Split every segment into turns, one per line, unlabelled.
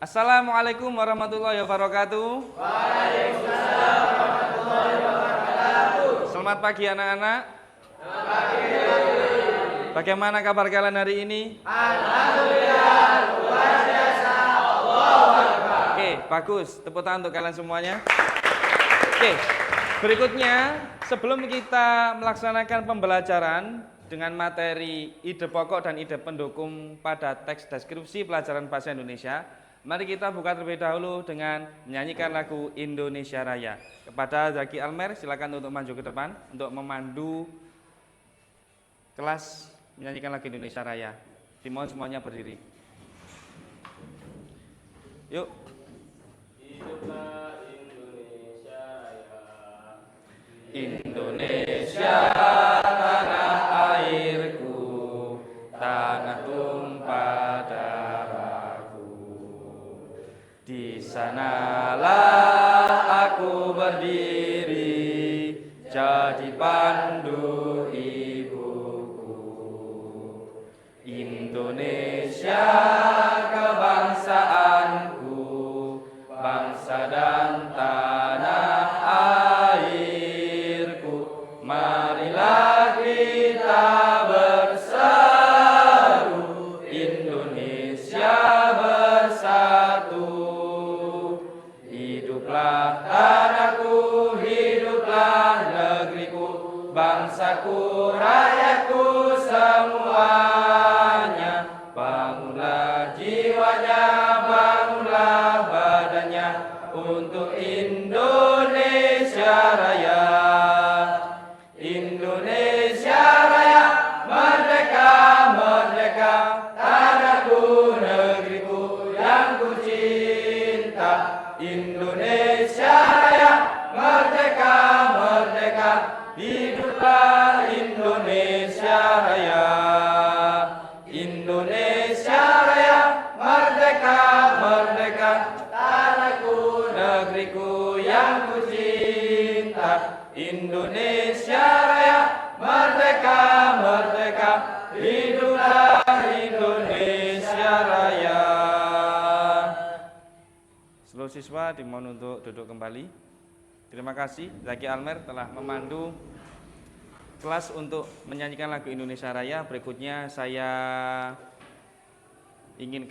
Assalamualaikum warahmatullahi wabarakatuh.
Waalaikumsalam warahmatullahi wabarakatuh.
Selamat pagi anak-anak.
Selamat pagi.
Bagaimana kabar kalian hari ini?
Alhamdulillah, luar biasa. Allahu Akbar.
Oke, bagus. Tepuk tangan untuk kalian semuanya. Oke, berikutnya sebelum kita melaksanakan pembelajaran dengan materi ide pokok dan ide pendukung pada teks deskripsi pelajaran bahasa Indonesia, mari kita buka terlebih dahulu dengan menyanyikan lagu Indonesia Raya. Kepada Zaki Almer, silakan untuk maju ke depan untuk memandu kelas menyanyikan lagu Indonesia Raya. Dimohon semuanya berdiri. Yuk.
Hiduplah Indonesia Raya.
Indonesia tanah airku, tanah tumpah darahku. Di sanalah aku berdiri, jadi pandu ibuku. Indonesia kebangsaanku, bangsa dan tanah airku. Marilah kita bersatu, Indonesia bersatu. Hiduplah tanahku, hiduplah negeriku, bangsaku, rakyatku semuanya. Bangunlah jiwanya, bangunlah badannya untuk Indonesia Raya. Indonesia Raya, merdeka, merdeka, tanahku, negeriku yang ku cinta. Indonesia Raya, merdeka, merdeka, hiduplah Indonesia Raya. Indonesia Raya, merdeka, merdeka, tanahku, negeriku yang ku cinta. Indonesia Raya, merdeka, merdeka, hiduplah Indonesia Raya. Seluruh siswa dimohon untuk duduk kembali. Terima kasih Zaki Almer telah memandu kelas untuk menyanyikan lagu Indonesia Raya. Berikutnya saya ingin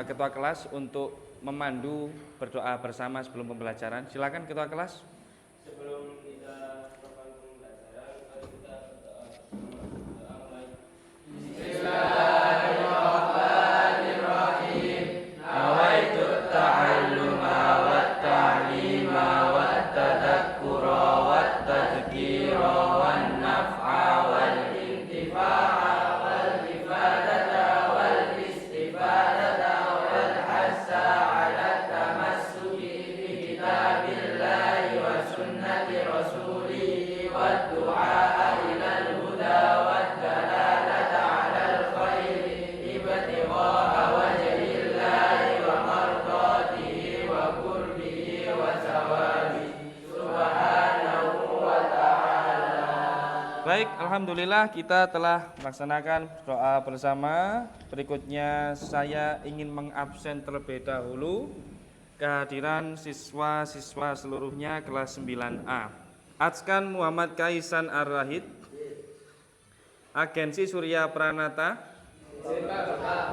ketua kelas untuk memandu berdoa bersama sebelum pembelajaran. Silakan ketua kelas.
Sebelum kita melakukan pembelajaran, mari kita berdoa. Bismillahirrahmanirrahim. Nawaitu ta'alluma wat ta'lima wat tadakkura wat tadhkira wan naf'a wal intifa'a wal ifadata wal istifadata wal hassa 'ala tamassuki bi kitabillahi wa sunnati rasulih wad du'a ilal huda wad dalalata 'alal khairi ibtigha'a wajhillahi wa mardatihi wa qurbihi wa sawabi subhanahu wa ta'ala.
Baik, alhamdulillah kita telah melaksanakan doa bersama. Berikutnya saya ingin mengabsen terlebih dahulu kehadiran siswa-siswa seluruhnya kelas 9A. Atskan Muhammad Kaisan Ar-Rahid, Agensi Surya Pranata.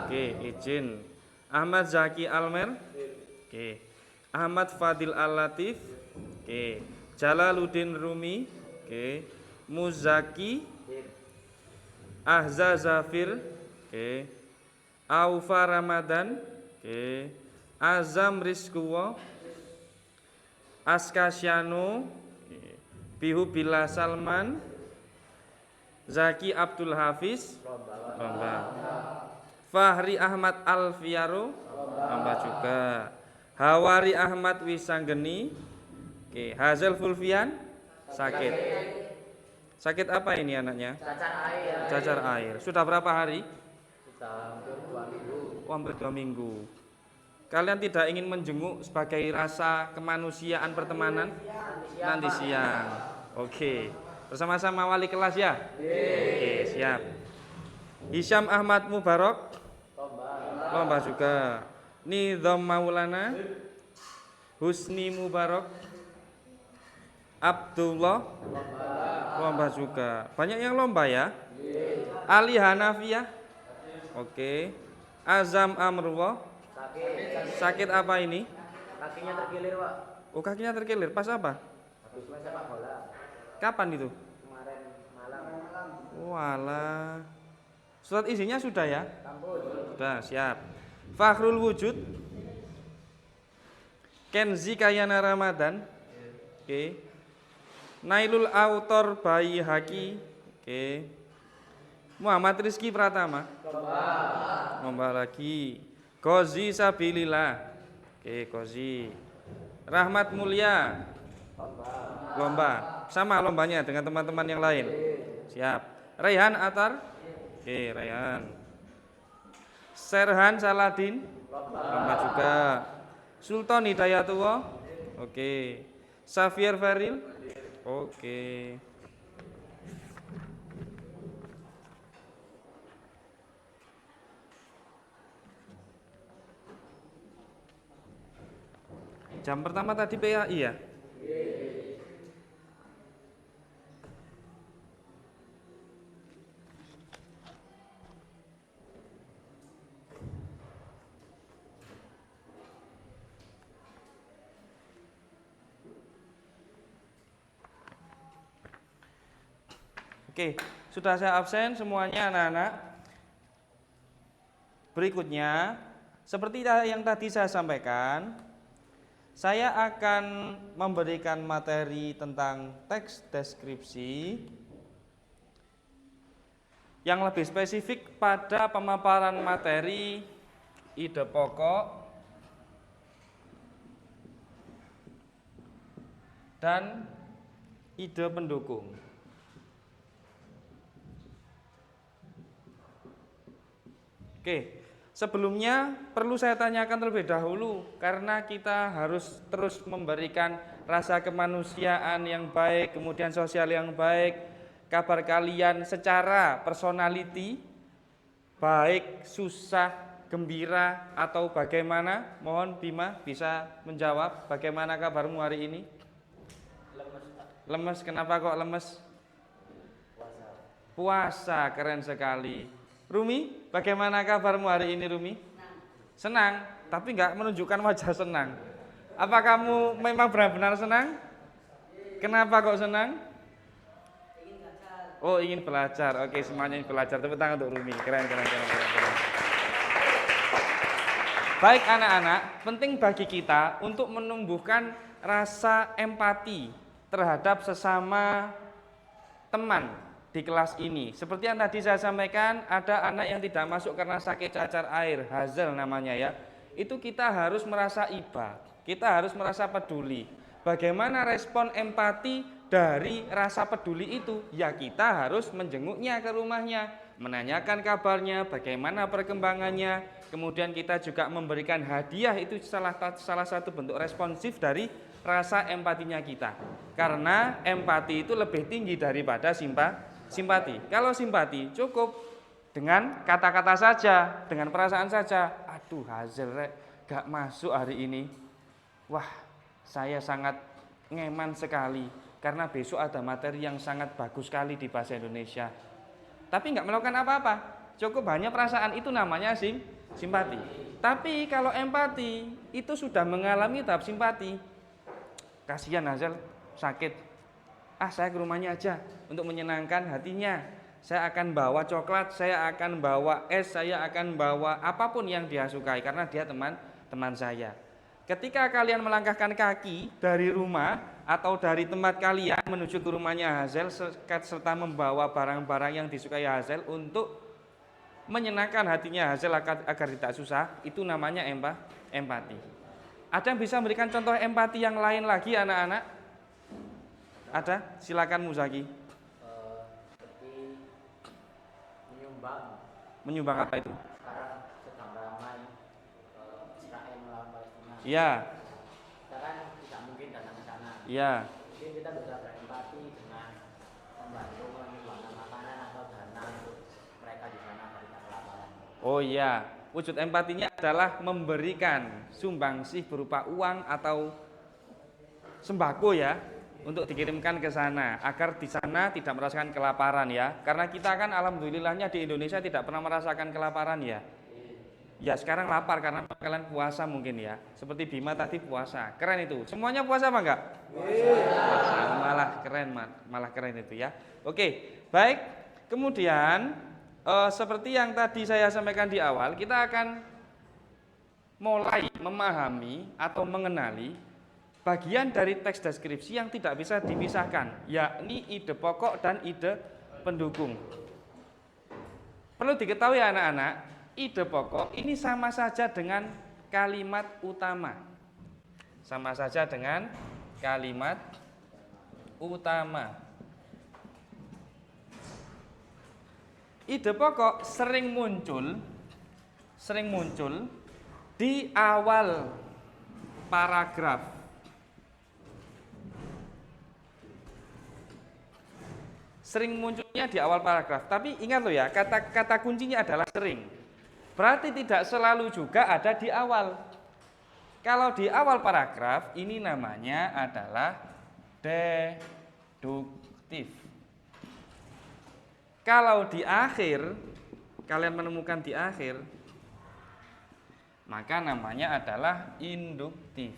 Oke, izin. Ahmad Zaki Almer. Oke. Ahmad Fadil Al-Latif. Oke. Jalaluddin Rumi. Oke. Muzaki. Ahza Zafir. Oke. Aufa Ramadan. Oke. Azam Rizkuwo. Askasyano. Oke. Bihu Bila Salman. Zaki Abdul Hafiz. Lomba. Fahri Ahmad Alfiaro. Lomba juga. Hawari Ahmad Wisanggeni. Oke. Hazel Fulfian. Sakit. Sakit apa ini anaknya?
Cacar air.
Cacar air. Sudah berapa hari?
Sudah hampir 2 minggu.
Oh, hampir 2 minggu. Kalian tidak ingin menjenguk sebagai rasa kemanusiaan pertemanan? Nanti siang. Oke. Bersama-sama wali kelas ya? Oke, siap. Hisyam Ahmad Mubarok. Lomba juga. Nizam Maulana, Husni Mubarak, Abdullah, lomba juga. Banyak yang lomba ya. Ali Hanafiyah, oke. Azam Amrullah, sakit apa ini?
Kakinya terkilir, Pak.
Oh, kakinya terkilir, pas apa?
Habis main sepak bola
Kapan itu?
kemarin malam.
Walah. Surat isinya sudah ya?
Kampus.
Sudah, siap. Fakhrul Wujud, Kenzi Kayana Ramadan, oke. Nailul Autor Bayi Haki, oke. Muhammad Rizky Pratama, lomba lagi. Gozi Sabilillah, oke. Gozi. Rahmat Mulia, lomba. Sama lombanya dengan teman-teman yang lain. Siap. Rayhan Atar, oke. Rayhan. Serhan Saladin, lomba juga. Sultan Hidayatullah, oke. Safir Faril, oke. Jam pertama tadi PAI ya? Oke, sudah saya absen semuanya anak-anak. Berikutnya, seperti yang tadi saya sampaikan, saya akan memberikan materi tentang teks deskripsi yang lebih spesifik pada pemaparan materi ide pokok dan ide pendukung. Oke, sebelumnya perlu saya tanyakan terlebih dahulu karena kita harus terus memberikan rasa kemanusiaan yang baik, kemudian sosial yang baik, kabar kalian secara personality, baik, susah, gembira, atau bagaimana? Mohon Bima bisa menjawab bagaimana kabarmu hari ini?
Lemes, Pak.
Lemes, kenapa kok lemes? Puasa, keren sekali. Rumi, bagaimana kabarmu hari ini Rumi? Senang, tapi nggak menunjukkan wajah senang. Apa kamu memang benar-benar senang? Kenapa kok senang? Oh, ingin belajar. Oke, semuanya ingin belajar. Tepuk tangan untuk Rumi. Keren. Baik anak-anak, penting bagi kita untuk menumbuhkan rasa empati terhadap sesama teman di kelas ini. Seperti yang tadi saya sampaikan, ada anak yang tidak masuk karena sakit cacar air, Hazel namanya ya. Itu kita harus merasa iba, kita harus merasa peduli. Bagaimana respon empati dari rasa peduli itu? Ya kita harus menjenguknya ke rumahnya, menanyakan kabarnya, bagaimana perkembangannya. Kemudian kita juga memberikan hadiah, itu salah satu bentuk responsif dari rasa empatinya kita. Karena empati itu lebih tinggi daripada simpati. Kalau simpati cukup dengan kata-kata saja, dengan perasaan saja. Aduh, Hazel rek gak masuk hari ini. Wah, saya sangat ngeman sekali karena besok ada materi yang sangat bagus sekali di bahasa Indonesia. Tapi nggak melakukan apa-apa, cukup hanya perasaan, itu namanya simpati. Tapi kalau empati itu sudah mengalami tahap simpati. Kasihan Hazel sakit. Saya ke rumahnya aja untuk menyenangkan hatinya. Saya akan bawa coklat, saya akan bawa es, saya akan bawa apapun yang dia sukai karena dia teman saya. Ketika kalian melangkahkan kaki dari rumah atau dari tempat kalian menuju ke rumahnya Hazel serta membawa barang-barang yang disukai Hazel untuk menyenangkan hatinya Hazel agar tidak susah, itu namanya empati. Ada yang bisa memberikan contoh empati yang lain lagi anak-anak? Ada? Silakan Muzaki.
Seperti menyumbang.
Menyumbang apa itu?
Sekarang sedang ramai Israel melawan Palestina.
Iya.
Kita kan tidak mungkin datang ke sana.
Iya.
Mungkin kita bisa berempati dengan membantu menyumbangkan makanan atau dana untuk mereka di sana agar tidak kelaparan.
Oh iya. wujud empatinya adalah memberikan sumbangsih berupa uang atau sembako ya, untuk dikirimkan ke sana agar di sana tidak merasakan kelaparan ya. Karena kita kan alhamdulillahnya di Indonesia tidak pernah merasakan kelaparan ya. Ya sekarang lapar karena kalian puasa mungkin ya. Seperti Bima tadi puasa, keren itu. Semuanya puasa apa enggak? Puasa, malah keren itu ya. Oke, baik. Kemudian seperti yang tadi saya sampaikan di awal, kita akan mulai memahami atau mengenali bagian dari teks deskripsi yang tidak bisa dipisahkan, yakni ide pokok dan ide pendukung. Perlu diketahui anak-anak, ide pokok ini sama saja dengan kalimat utama. Sama saja dengan kalimat utama. Ide pokok sering muncul di awal paragraf. Sering munculnya di awal paragraf. Tapi ingat loh ya, kata kuncinya adalah sering. Berarti tidak selalu juga ada di awal. Kalau di awal paragraf, ini namanya adalah deduktif. Kalau di akhir, kalian menemukan di akhir, maka namanya adalah induktif.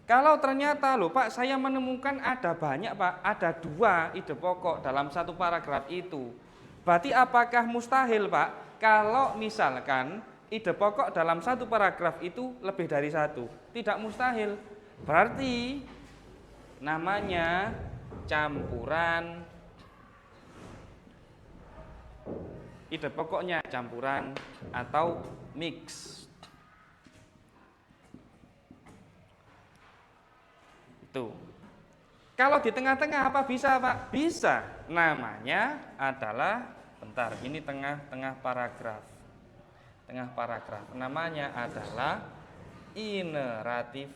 Kalau ternyata loh Pak, saya menemukan ada banyak Pak, ada 2 ide pokok dalam satu paragraf itu. Berarti apakah mustahil Pak, kalau misalkan ide pokok dalam satu paragraf itu lebih dari 1? Tidak mustahil. Berarti namanya campuran. Ide pokoknya campuran atau mix. Itu. Kalau di tengah-tengah apa bisa Pak? Bisa. Namanya adalah, bentar, ini tengah paragraf. Tengah paragraf. Namanya adalah ineratif.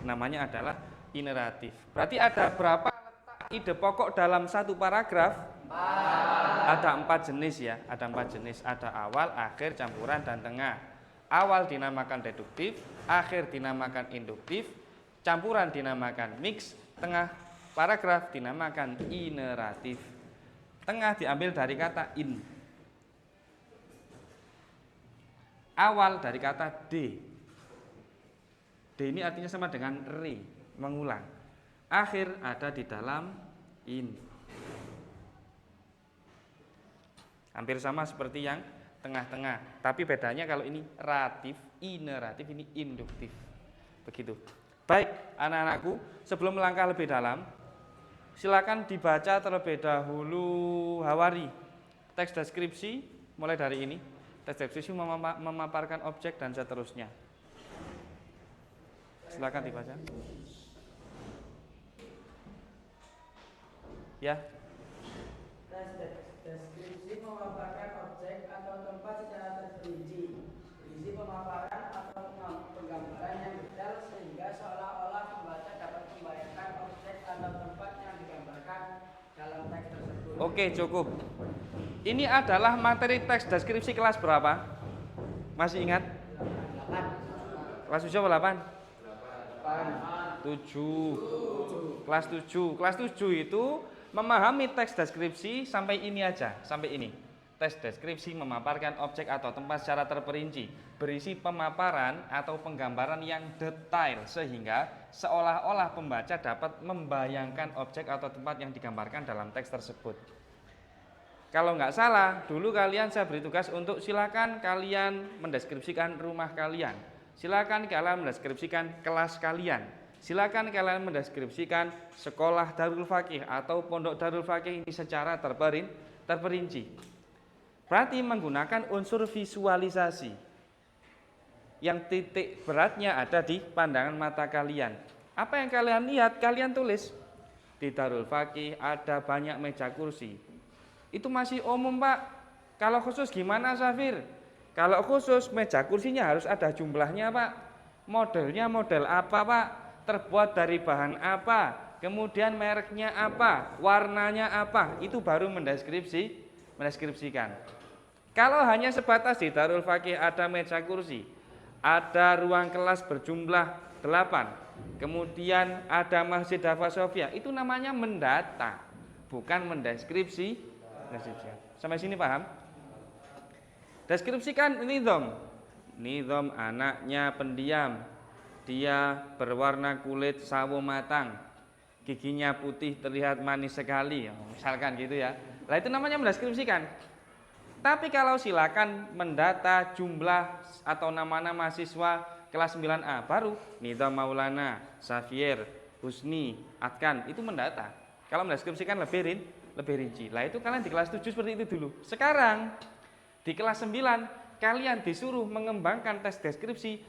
Namanya adalah ineratif. Berarti ada berapa letak ide pokok dalam satu paragraf? 4. Ada 4 jenis ya. Ada 4 jenis. Ada awal, akhir, campuran, dan tengah. Awal dinamakan deduktif, akhir dinamakan induktif, campuran dinamakan mix, tengah paragraf dinamakan ineratif. Tengah diambil dari kata in. Awal dari kata de. De ini artinya sama dengan re, mengulang. Akhir ada di dalam in. Hampir sama seperti yang tengah-tengah, tapi bedanya kalau ini ratif, ineratif, ini induktif. Begitu. Baik, anak-anakku, sebelum melangkah lebih dalam, silakan dibaca terlebih dahulu Hawari. Teks deskripsi mulai dari ini. Teks deskripsi memaparkan objek dan seterusnya. Silakan dibaca. Ya.
Deskripsi memaparkan objek atau tempat secara terperinci. Berisi pemaparan atau penggambaran yang detail sehingga seolah-olah pembaca dapat membayangkan objek atau tempat yang digambarkan dalam teks tersebut.
Oke, cukup. Ini adalah materi teks deskripsi kelas berapa? Masih ingat?
8.
Kelas 7 apa 8? 7. Kelas 7. Kelas 7 itu memahami teks deskripsi sampai ini aja, sampai ini. Teks deskripsi memaparkan objek atau tempat secara terperinci, berisi pemaparan atau penggambaran yang detail sehingga seolah-olah pembaca dapat membayangkan objek atau tempat yang digambarkan dalam teks tersebut. Kalau nggak salah, dulu kalian saya beri tugas untuk silakan kalian mendeskripsikan rumah kalian, silakan kalian mendeskripsikan kelas kalian. Silakan kalian mendeskripsikan sekolah Darul Fakih atau pondok Darul Fakih ini secara terperinci. Berarti menggunakan unsur visualisasi. Yang titik beratnya ada di pandangan mata kalian. Apa yang kalian lihat, kalian tulis. Di Darul Fakih ada banyak meja kursi. Itu masih umum Pak. Kalau khusus gimana Safir? Kalau khusus meja kursinya harus ada jumlahnya Pak. Modelnya model apa Pak? Terbuat dari bahan apa? kemudian mereknya apa, warnanya apa, itu baru mendeskripsikan. Kalau hanya sebatas di Darul Fakih ada meja kursi, ada ruang kelas berjumlah 8, kemudian ada Masjid Hafa Sofia, itu namanya mendata, bukan mendeskripsikan. Sampai sini paham? Deskripsikan nizam anaknya pendiam, dia berwarna kulit sawo matang, giginya putih terlihat manis sekali, misalkan gitu ya. Nah itu namanya mendeskripsikan. Tapi kalau silakan mendata jumlah atau nama-nama siswa kelas 9A, baru Nizam Maulana, Safir, Husni, Atkan, itu mendata. Kalau mendeskripsikan lebih rinci. Lah itu kalian di kelas 7 seperti itu dulu. Sekarang di kelas 9 kalian disuruh mengembangkan tes deskripsi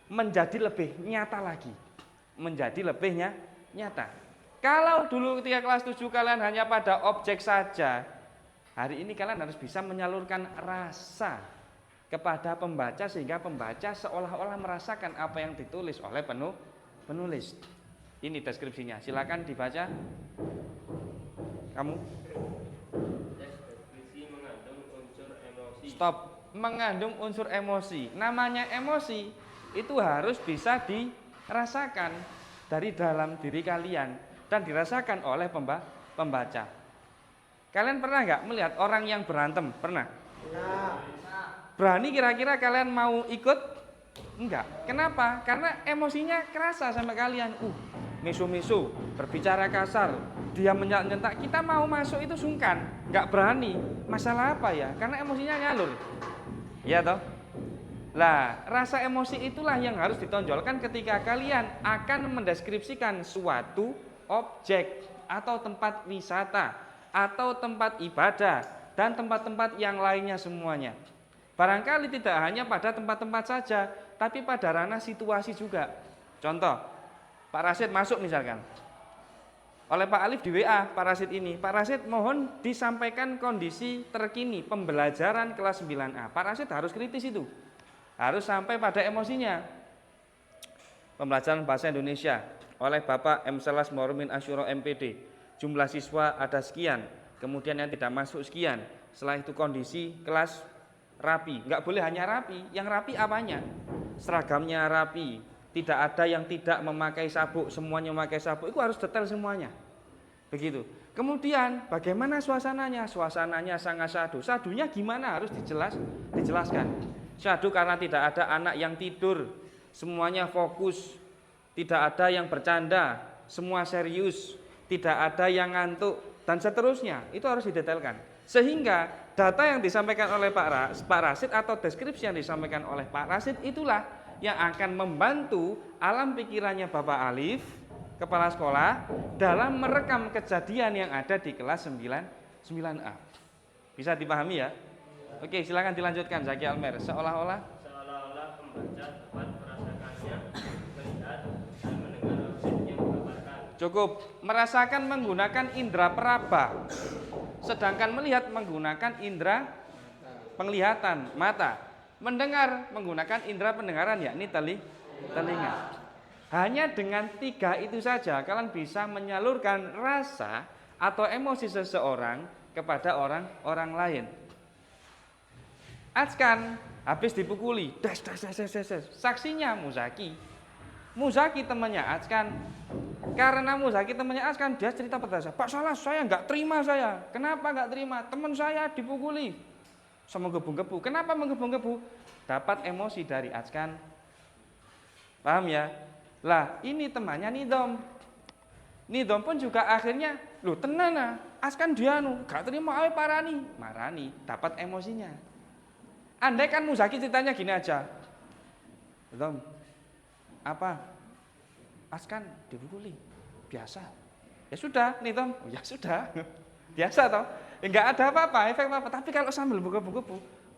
menjadi lebih nyata lagi. Menjadi lebih nyata. Kalau dulu ketika kelas 7 kalian hanya pada objek saja, hari ini kalian harus bisa menyalurkan rasa kepada pembaca sehingga pembaca seolah-olah merasakan apa yang ditulis oleh penulis. Ini deskripsinya. Silakan dibaca. Kamu.
Deskripsi mengandung unsur emosi.
Stop. Mengandung unsur emosi. Namanya emosi itu harus bisa dirasakan dari dalam diri kalian dan dirasakan oleh pembaca. Kalian pernah nggak melihat orang yang berantem? Pernah? Berani kira-kira kalian mau ikut? Enggak. Kenapa? Karena emosinya kerasa sama kalian. Misu-misu, berbicara kasar, dia menyentak, kita mau masuk itu sungkan, nggak berani. Masalah apa ya? Karena emosinya ngalur. Iya toh? Lah, rasa emosi itulah yang harus ditonjolkan ketika kalian akan mendeskripsikan suatu objek atau tempat wisata atau tempat ibadah dan tempat-tempat yang lainnya semuanya. Barangkali tidak hanya pada tempat-tempat saja, tapi pada ranah situasi juga. Contoh, Pak Rasid masuk misalkan. Oleh Pak Alif di WA, Pak Rasid ini. Pak Rasid mohon disampaikan kondisi terkini pembelajaran kelas 9A. Pak Rasid harus kritis itu. Harus sampai pada emosinya. Pembelajaran bahasa Indonesia oleh Bapak M. Salas Muharmin Asyuro MPD. Jumlah siswa ada sekian, kemudian yang tidak masuk sekian. Setelah itu kondisi kelas rapi, nggak boleh hanya rapi. Yang rapi apanya? Seragamnya rapi, tidak ada yang tidak memakai sabuk, semuanya memakai sabuk. Itu harus detail semuanya. Begitu. Kemudian bagaimana suasananya? Suasananya sangat syahdu. Syahdunya gimana? Harus dijelaskan. Syahdu karena tidak ada anak yang tidur, semuanya fokus, tidak ada yang bercanda, semua serius, tidak ada yang ngantuk dan seterusnya. Itu harus didetailkan. Sehingga data yang disampaikan oleh Pak Rasid atau deskripsi yang disampaikan oleh Pak Rasid itulah yang akan membantu alam pikirannya Bapak Alif, kepala sekolah, dalam merekam kejadian yang ada di kelas 9A. Bisa dipahami ya? Oke, silakan dilanjutkan Zaki Almer. Seolah-olah
pembaca dapat merasakannya, melihat dan mendengar objek yang dipaparkan.
cukup merasakan menggunakan indera peraba. Sedangkan melihat menggunakan indera penglihatan, mata. Mendengar menggunakan indera pendengaran, yakni telinga. Hanya dengan 3 itu saja kalian bisa menyalurkan rasa atau emosi seseorang kepada orang lain. Atskan habis dipukuli, des. Saksinya Muzaki temannya Atskan. Karena Muzaki temannya Atskan, dia cerita pada saya, Pak Salas, saya nggak terima saya. Kenapa nggak terima? Teman saya dipukuli sama menggebu-gebu. Kenapa menggebu-gebu? Dapat emosi dari Atskan. Paham ya? Lah, ini temannya Nidom pun juga akhirnya, loh tenang Atskan dia gak terima, ayo marani, dapat emosinya. Andai kan Muzaki ceritanya gini aja, Nidom, apa? Atskan dipukuli, biasa. Ya sudah, Nidom, ya sudah, biasa toh. Enggak ada apa-apa, efek apa-apa. Tapi kalau sambil buka-buka,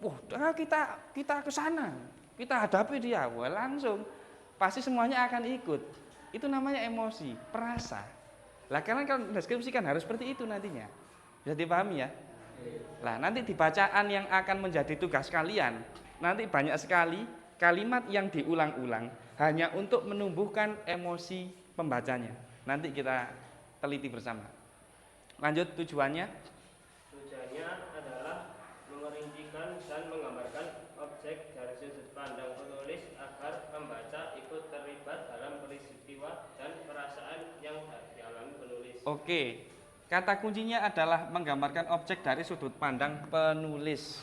wah kita ke sana, kita hadapi dia, wah langsung. Pasti semuanya akan ikut. Itu namanya emosi, perasa. Lah kalian kalau deskripsikan harus seperti itu nantinya. Bisa dipahami ya? Lah nanti di bacaan yang akan menjadi tugas kalian, nanti banyak sekali kalimat yang diulang-ulang hanya untuk menumbuhkan emosi pembacanya. Nanti kita teliti bersama. Lanjut tujuannya.
Tujuannya adalah merincikan dan menggambarkan objek dari sudut pandang penulis agar pembaca ikut terlibat dalam peristiwa dan perasaan yang dialami penulis.
Oke, kata kuncinya adalah menggambarkan objek dari sudut pandang penulis.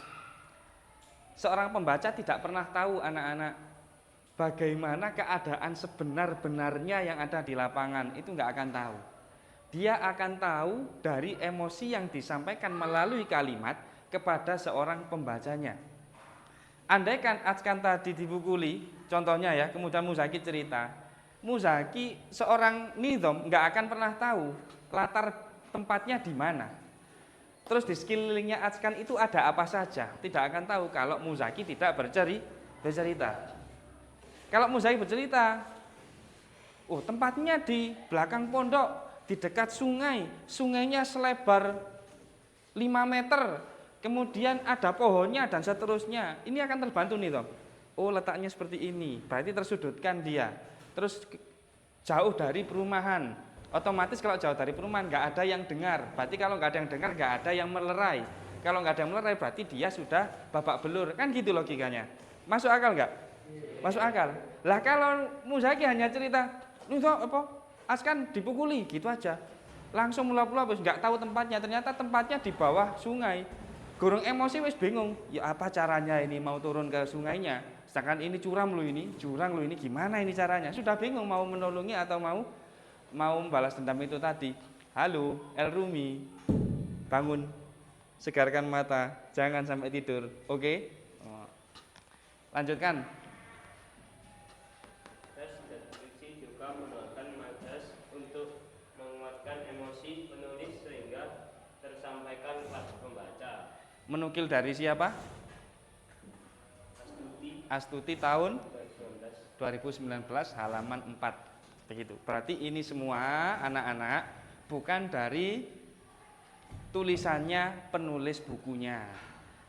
Seorang pembaca tidak pernah tahu anak-anak bagaimana keadaan sebenar-benarnya yang ada di lapangan, itu nggak akan tahu. Dia akan tahu dari emosi yang disampaikan melalui kalimat kepada seorang pembacanya. Andaikan Atskan tadi dipukuli, contohnya ya, kemudian Muzaki cerita, Muzaki seorang nidom nggak akan pernah tahu latar tempatnya di mana. Terus di sekelilingnya Atskan itu ada apa saja, tidak akan tahu kalau Muzaki tidak bercerita. Kalau Muzaki bercerita, oh tempatnya di belakang pondok, di dekat sungai, sungainya selebar 5 meter, kemudian ada pohonnya dan seterusnya. Ini akan terbantu nih toh. Oh letaknya seperti ini, berarti tersudutkan dia. Terus jauh dari perumahan, otomatis kalau jauh dari perumahan nggak ada yang dengar. Berarti kalau nggak ada yang dengar nggak ada yang melerai. Kalau nggak ada yang melerai berarti dia sudah babak belur. Kan gitu logikanya. Masuk akal nggak? Masuk akal. Lah kalau Muzaki hanya cerita, lu tahu apa? Atskan dipukuli gitu aja. Langsung mulap-mulap nggak tahu tempatnya. Ternyata tempatnya di bawah sungai. Gorong emosi wis bingung. Ya apa caranya ini mau turun ke sungainya? Sedangkan ini curam lu ini, jurang lu ini, gimana ini caranya? Sudah bingung mau menolongi atau mau membalas dendam itu tadi. Halo, El Rumi, bangun, segarkan mata, jangan sampai tidur. Oke? Lanjutkan.
Deskripsi juga menuangkan majas untuk menguatkan emosi penulis sehingga tersampaikan pada pembaca.
Menukil dari siapa? Astuti tahun 2019 halaman 4. Begitu. Berarti ini semua anak-anak bukan dari tulisannya penulis bukunya,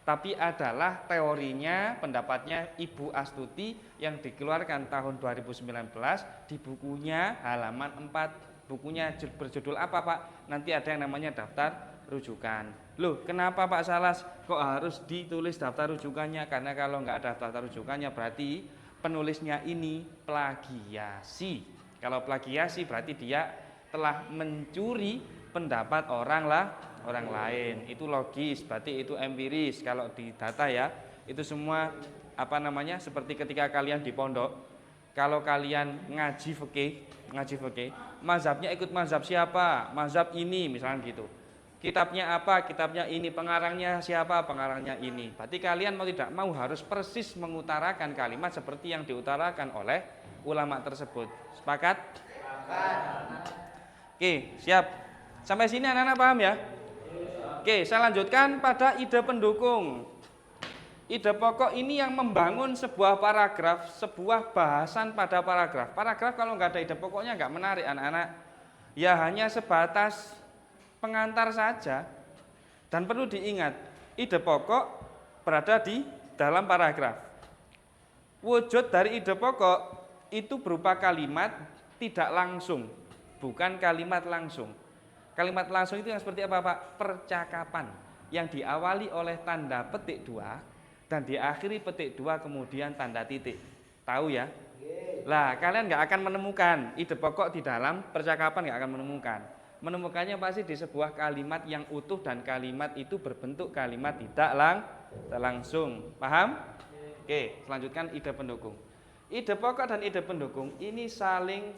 tapi adalah teorinya, pendapatnya Ibu Astuti yang dikeluarkan tahun 2019 di bukunya halaman 4. Bukunya berjudul apa Pak? Nanti ada yang namanya daftar rujukan. Loh, kenapa Pak Salas kok harus ditulis daftar rujukannya? Karena kalau nggak ada daftar rujukannya berarti penulisnya ini plagiasi. Kalau plagiasi berarti dia telah mencuri pendapat orang lain. Itu logis, berarti itu empiris. Kalau di data ya, itu semua seperti ketika kalian di pondok, kalau kalian ngaji fikih, mazhabnya ikut mazhab siapa? Mazhab ini misalnya gitu. Kitabnya apa? Kitabnya ini. Pengarangnya siapa? Pengarangnya ini. Berarti kalian mau tidak mau harus persis mengutarakan kalimat seperti yang diutarakan oleh ulama tersebut. Sepakat? Sepakat. Oke, siap. Sampai sini anak-anak paham ya? Oke, saya lanjutkan pada ide pendukung. Ide pokok ini yang membangun sebuah paragraf, sebuah bahasan pada paragraf. Paragraf kalau nggak ada ide pokoknya nggak menarik anak-anak. Ya hanya sebatas pengantar saja. Dan perlu diingat, ide pokok berada di dalam paragraf. Wujud dari ide pokok itu berupa kalimat tidak langsung, bukan kalimat langsung. Kalimat langsung itu yang seperti apa Pak? Percakapan yang diawali oleh tanda petik 2 dan diakhiri petik 2 kemudian tanda titik. Tahu ya? Lah kalian nggak akan menemukan ide pokok di dalam percakapan, nggak akan menemukan. Menemukannya pasti di sebuah kalimat yang utuh dan kalimat itu berbentuk kalimat tidak langsung. Paham? Oke, selanjutkan ide pendukung. Ide pokok dan ide pendukung ini saling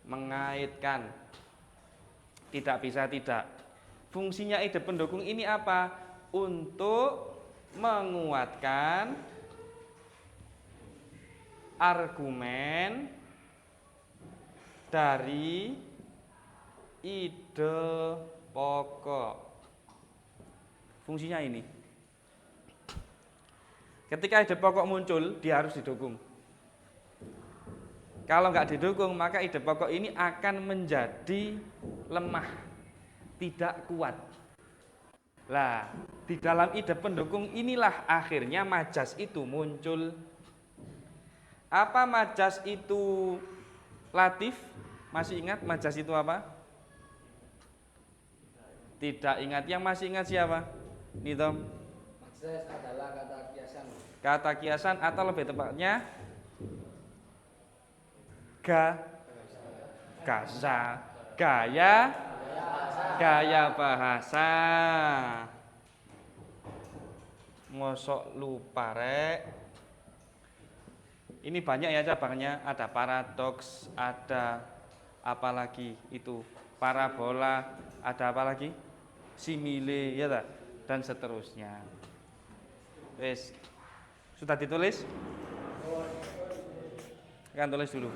mengaitkan. Tidak bisa tidak. Fungsinya ide pendukung ini apa? Untuk menguatkan argumen dari ide pokok. Fungsinya ini. Ketika ide pokok muncul, dia harus didukung. Kalau nggak didukung, maka ide pokok ini akan menjadi lemah, tidak kuat. Lah, di dalam ide pendukung inilah akhirnya majas itu muncul. Apa majas itu latif? Masih ingat majas itu apa? Tidak ingat. Yang masih ingat siapa? Nito.
Majas adalah kata kiasan.
Kata kiasan atau lebih tepatnya gasa, gaya bahasa. Mosok lupa rek. Ini banyak ya cabangnya, ada paradoks, ada apa lagi itu parabola, ada apa lagi simile ya tak? Dan seterusnya. Wes, sudah ditulis? Akan tulis dulu.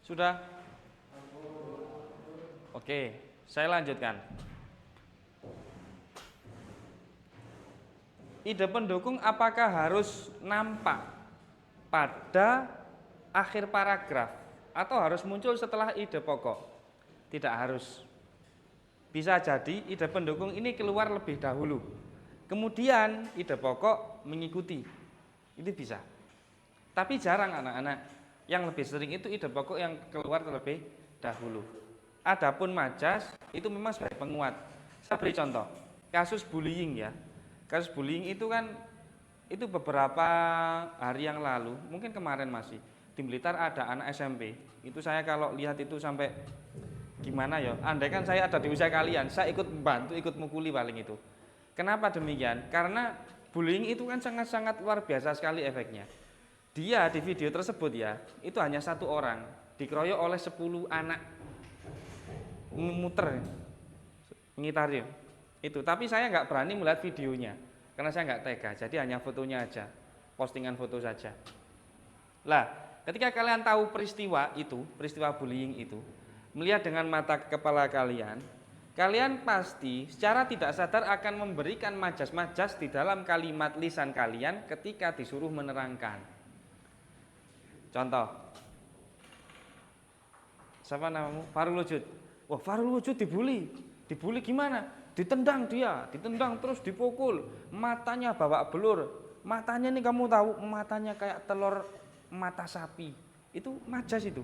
Sudah? Oke, saya lanjutkan. Ide pendukung apakah harus nampak pada akhir paragraf atau harus muncul setelah ide pokok? Tidak harus. Bisa jadi ide pendukung ini keluar lebih dahulu, kemudian ide pokok mengikuti. Itu bisa. Tapi jarang anak-anak. Yang lebih sering itu ide pokok yang keluar terlebih dahulu. Adapun majas itu memang sebagai penguat. Saya beri contoh, kasus bullying ya. Kasus bullying itu kan itu beberapa hari yang lalu, mungkin kemarin masih di Blitar ada anak SMP. Itu saya kalau lihat itu sampai gimana ya? Andai kan saya ada di usia kalian, saya ikut membantu, ikut mukuli paling itu. Kenapa demikian? Karena bullying itu kan sangat-sangat luar biasa sekali efeknya. Dia di video tersebut ya, itu hanya satu orang, dikeroyok oleh 10 anak, muter, ngitari itu. Tapi saya nggak berani melihat videonya, karena saya nggak tega. Jadi hanya fotonya aja, postingan foto saja. Lah, ketika kalian tahu peristiwa itu, peristiwa bullying itu, melihat dengan mata kepala kalian, kalian pasti secara tidak sadar akan memberikan majas-majas di dalam kalimat lisan kalian ketika disuruh menerangkan. Contoh, siapa namamu? Farul Wujud. Wah, Farul Wujud dibully gimana? Ditendang dia, ditendang terus dipukul, matanya babak belur. Matanya nih kamu tahu, matanya kayak telur mata sapi. Itu majas itu.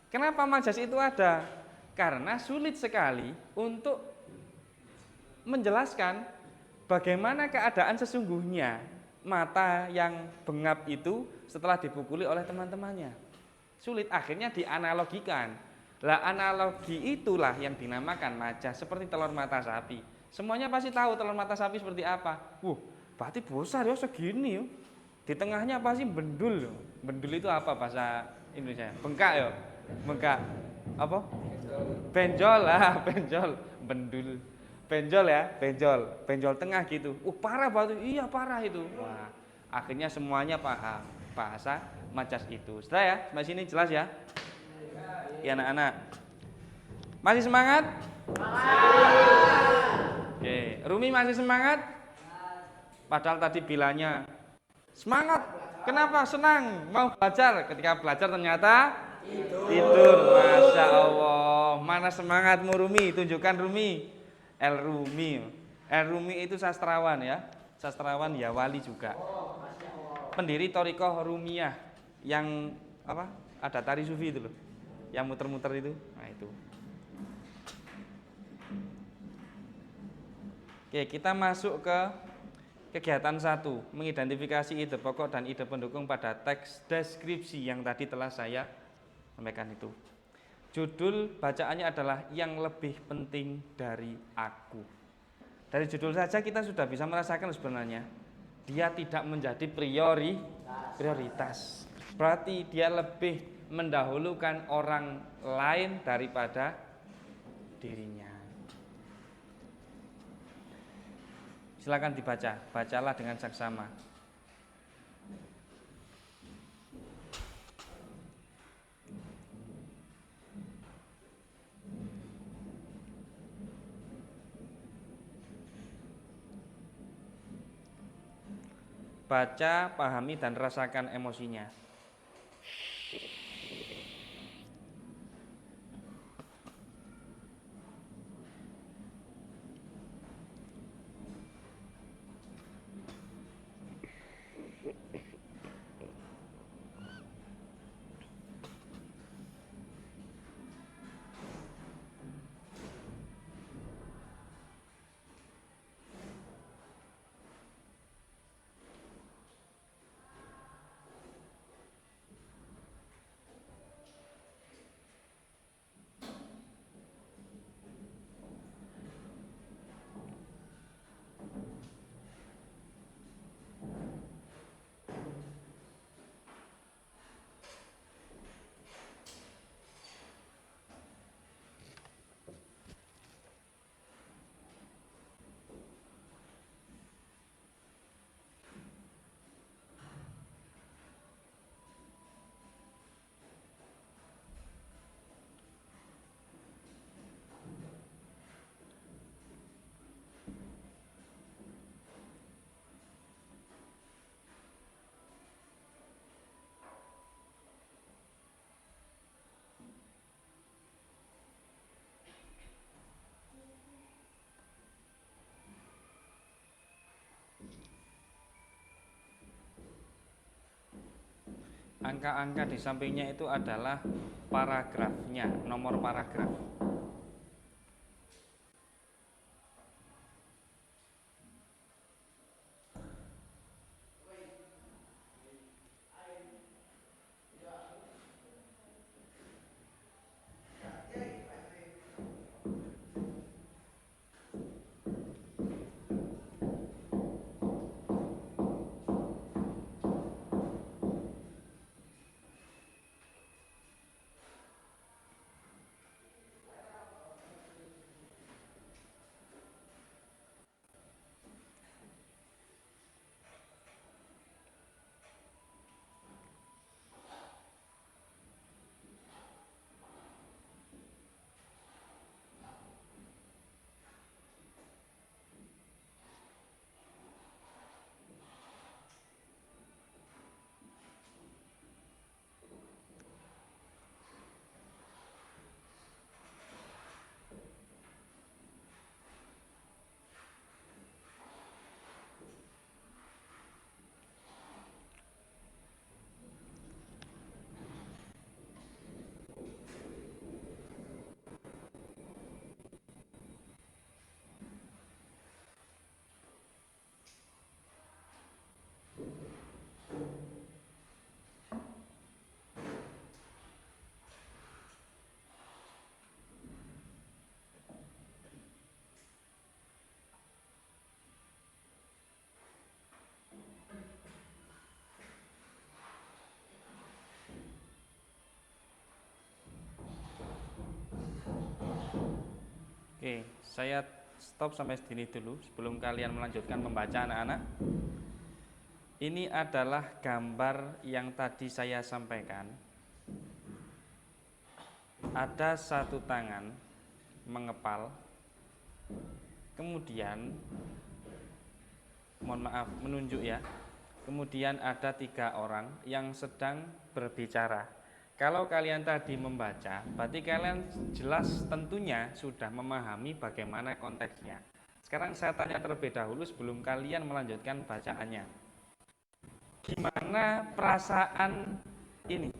Kenapa majas itu ada? Karena sulit sekali untuk menjelaskan bagaimana keadaan sesungguhnya mata yang bengap itu setelah dipukuli oleh teman-temannya. Sulit, akhirnya dianalogikan. Lah analogi itulah yang dinamakan majas, seperti telur mata sapi. Semuanya pasti tahu telur mata sapi seperti apa. Berarti besar ya segini yo. Di tengahnya pasti bendul. Bendul itu apa bahasa Indonesia? Bengkak ya. Bengkak. Apa? Benjol lah, benjol. Bendul. Benjol ya, benjol. Benjol tengah gitu. Parah batu. Iya parah itu. Wah, akhirnya semuanya paham bahasa majas itu. Sudah ya, sampai sini jelas ya? Ya anak-anak. Masih semangat? Oke, Rumi masih semangat? Padahal tadi bilangnya semangat. Kenapa? Senang, mau belajar. Ketika belajar ternyata tidur. Masya Allah. Mana semangatmu Rumi? Tunjukkan Rumi. El Rumi. El Rumi itu sastrawan ya. Sastrawan ya wali juga. Pendiri Thariqah Rumiyah yang apa? Ada tari sufi itu loh. Yang muter-muter itu. Nah itu. Oke, kita masuk ke kegiatan 1, mengidentifikasi ide pokok dan ide pendukung pada teks deskripsi yang tadi telah saya sampaikan itu. Judul bacaannya adalah yang lebih penting dari aku. Dari judul saja kita sudah bisa merasakan sebenarnya dia tidak menjadi prioritas. Berarti dia lebih mendahulukan orang lain daripada dirinya. Silakan dibaca, bacalah dengan saksama. Baca, pahami dan rasakan emosinya. Angka-angka di sampingnya itu adalah paragrafnya, nomor paragraf. Oke, saya stop sampai sini dulu sebelum kalian melanjutkan membaca anak-anak. Ini adalah gambar yang tadi saya sampaikan. Ada satu tangan mengepal, kemudian mohon maaf menunjuk ya. Kemudian ada 3 orang yang sedang berbicara. Kalau kalian tadi membaca, berarti kalian jelas tentunya sudah memahami bagaimana konteksnya. Sekarang saya tanya terlebih dahulu sebelum kalian melanjutkan bacaannya. Gimana perasaan ini?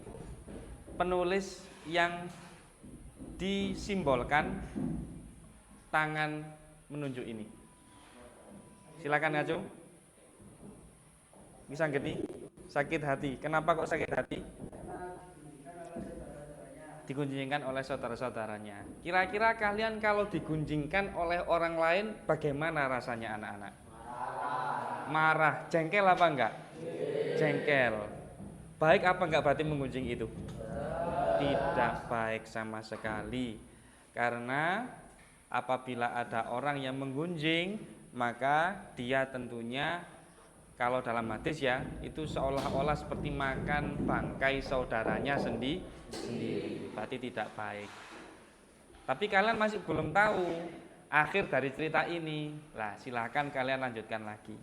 Penulis yang disimbolkan tangan menunjuk ini. Silakan Ngacung. Bisa gini, sakit hati. Kenapa kok sakit hati? Digunjingkan oleh saudara-saudaranya. Kira-kira kalian kalau digunjingkan oleh orang lain, bagaimana rasanya anak-anak? Marah. Jengkel apa enggak? Jengkel. Baik apa enggak berarti menggunjing itu? Tidak baik sama sekali. Karena apabila ada orang yang menggunjing, maka dia tentunya, kalau dalam hadis ya, itu seolah-olah seperti makan bangkai saudaranya sendiri. Berarti tidak baik. Tapi kalian masih belum tahu akhir dari cerita ini. Lah, silakan kalian lanjutkan lagi.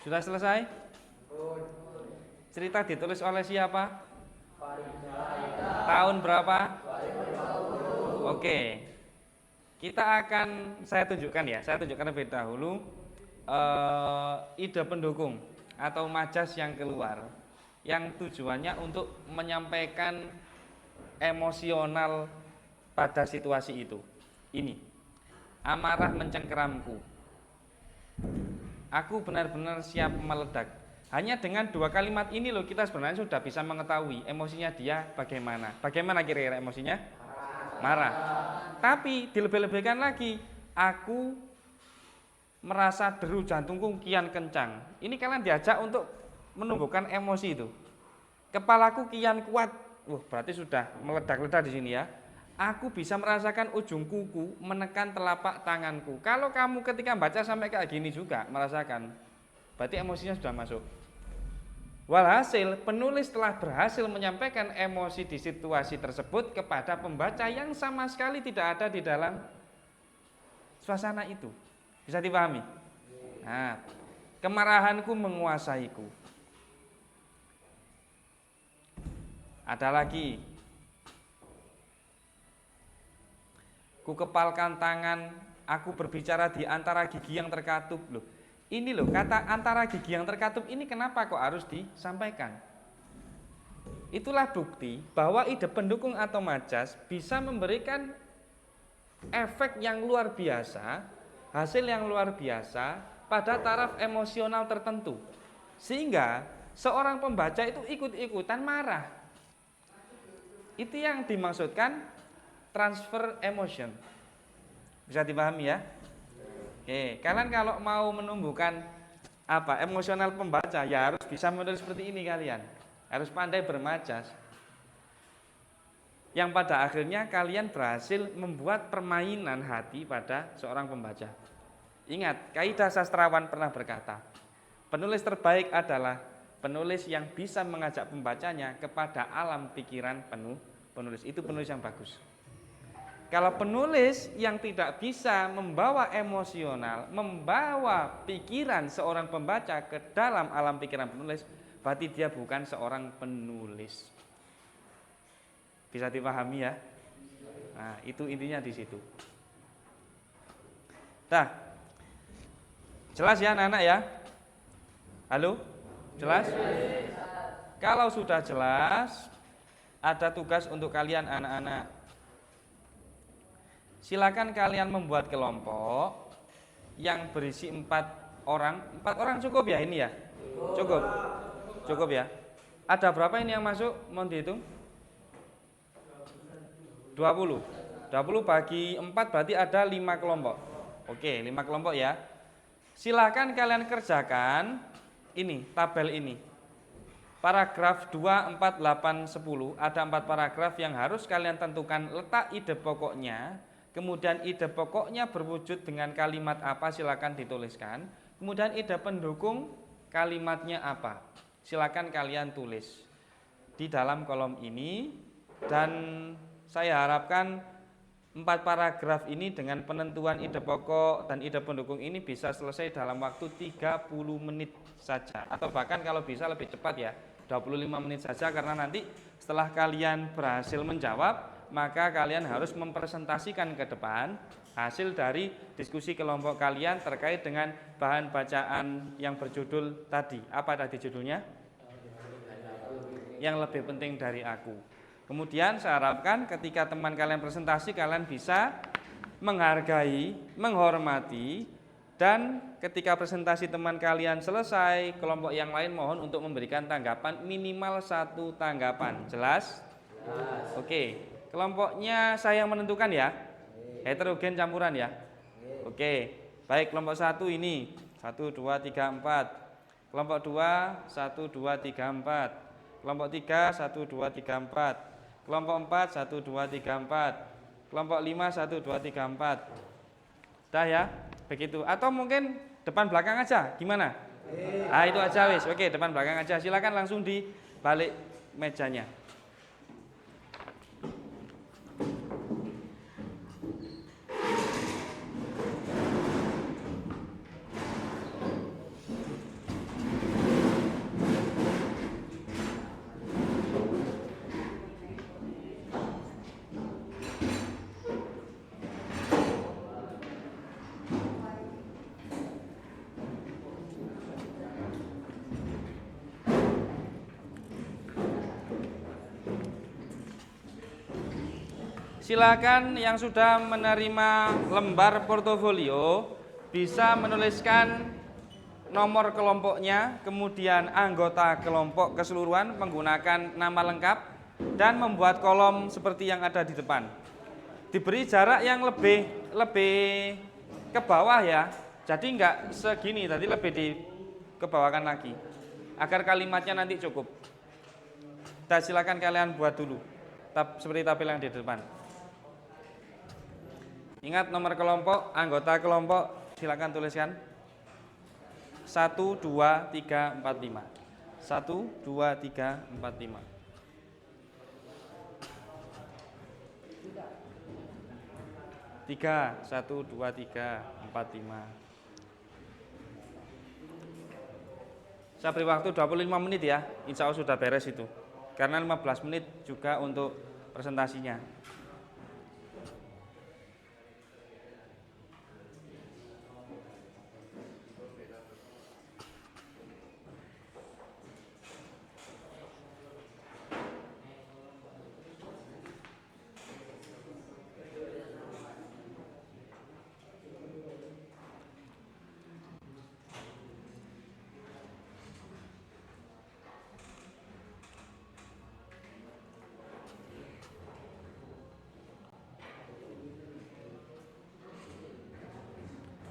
Sudah selesai? Cerita ditulis oleh siapa? Tahun berapa? Oke. Kita akan, saya tunjukkan lebih dahulu ide pendukung atau majas yang keluar, yang tujuannya untuk menyampaikan emosional pada situasi itu. Ini, amarah mencengkeramku. Aku benar-benar siap meledak. Hanya dengan 2 kalimat ini loh kita sebenarnya sudah bisa mengetahui emosinya dia bagaimana. Bagaimana kira-kira emosinya? Marah. Tapi dilebih-lebihkan lagi, aku merasa deru jantungku kian kencang. Ini kalian diajak untuk menumbuhkan emosi itu. Kepalaku kian kuat. Berarti sudah meledak-ledak di sini ya. Aku bisa merasakan ujung kuku menekan telapak tanganku. Kalau kamu ketika baca sampai kayak gini juga merasakan, berarti emosinya sudah masuk. Walhasil, penulis telah berhasil menyampaikan emosi di situasi tersebut kepada pembaca yang sama sekali tidak ada di dalam suasana itu. Bisa dipahami? Nah, kemarahanku menguasaiku. Ada lagi. ku kepalkan tangan, aku berbicara di antara gigi yang terkatup. Loh, ini loh kata antara gigi yang terkatup ini kenapa kok harus disampaikan? Itulah bukti bahwa ide pendukung atau majas bisa memberikan efek yang luar biasa, hasil yang luar biasa pada taraf emosional tertentu. Sehingga seorang pembaca itu ikut-ikutan marah. Itu yang dimaksudkan transfer emotion. Bisa dipahami ya? Oke, kalian kalau mau menumbuhkan emosional pembaca ya harus bisa menulis seperti ini kalian. Harus pandai bermajas. Yang pada akhirnya kalian berhasil membuat permainan hati pada seorang pembaca. Ingat, kaidah sastrawan pernah berkata, penulis terbaik adalah penulis yang bisa mengajak pembacanya kepada alam pikiran penulis. Itu penulis yang bagus. Kalau penulis yang tidak bisa membawa emosional, membawa pikiran seorang pembaca ke dalam alam pikiran penulis, berarti dia bukan seorang penulis. Bisa dipahami ya? Nah, itu intinya di situ. Nah, jelas ya anak-anak ya? Halo? Jelas? Kalau sudah jelas, ada tugas untuk kalian anak-anak. Silakan kalian membuat kelompok yang berisi 4 orang. 4 orang cukup ya ini ya? Cukup. Cukup ya. Ada berapa ini yang masuk? Mohon dihitung. 20 bagi 4 berarti ada 5 kelompok. Oke, 5 kelompok ya. Silakan kalian kerjakan ini, tabel ini. Paragraf 2, 4, 8, 10. Ada 4 paragraf yang harus kalian tentukan letak ide pokoknya. Kemudian ide pokoknya berwujud dengan kalimat apa, silakan dituliskan. Kemudian ide pendukung kalimatnya apa, silakan kalian tulis di dalam kolom ini. Dan saya harapkan 4 paragraf ini dengan penentuan ide pokok dan ide pendukung ini bisa selesai dalam waktu 30 menit saja. Atau bahkan kalau bisa lebih cepat ya, 25 menit saja, karena nanti setelah kalian berhasil menjawab, maka kalian harus mempresentasikan ke depan hasil dari diskusi kelompok kalian terkait dengan bahan bacaan yang berjudul tadi. Apa tadi judulnya? Yang lebih penting dari aku. Kemudian saya harapkan ketika teman kalian presentasi, kalian bisa menghargai, menghormati, dan ketika presentasi teman kalian selesai, kelompok yang lain mohon untuk memberikan tanggapan, minimal 1 tanggapan. Jelas? Oke. Kelompoknya saya yang menentukan ya. Heterogen campuran ya. Oke. Baik, kelompok 1 ini 1, 2, 3, 4. Kelompok 2 1, 2, 3, 4. Kelompok 3 1, 2, 3, 4. Kelompok 4 1, 2, 3, 4. Kelompok 5 1, 2, 3, 4. Dah ya. Begitu. Atau mungkin depan belakang aja. Gimana? Ah, itu aja wis. Oke, depan belakang aja. Silakan langsung di balik mejanya. Silakan yang sudah menerima lembar portofolio bisa menuliskan nomor kelompoknya, kemudian anggota kelompok keseluruhan menggunakan nama lengkap, dan membuat kolom seperti yang ada di depan. Diberi jarak yang lebih ke bawah ya, jadi enggak segini, tadi lebih dikebawahkan lagi agar kalimatnya nanti cukup. Dan silakan kalian buat dulu seperti tabel yang di depan. Ingat nomor kelompok, anggota kelompok, silakan tuliskan 1, 2, 3, 4, 5. 1, 2, 3, 4, 5. 3, 1, 2, 3, 4, 5. Saya beri waktu 25 menit ya, insya Allah sudah beres itu. Karena 15 menit juga untuk presentasinya.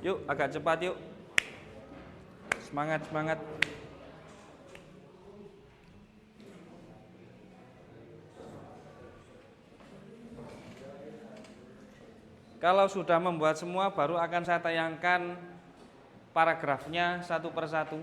Yuk, agak cepat yuk. Semangat, semangat. Kalau sudah membuat semua, baru akan saya tayangkan paragrafnya satu persatu.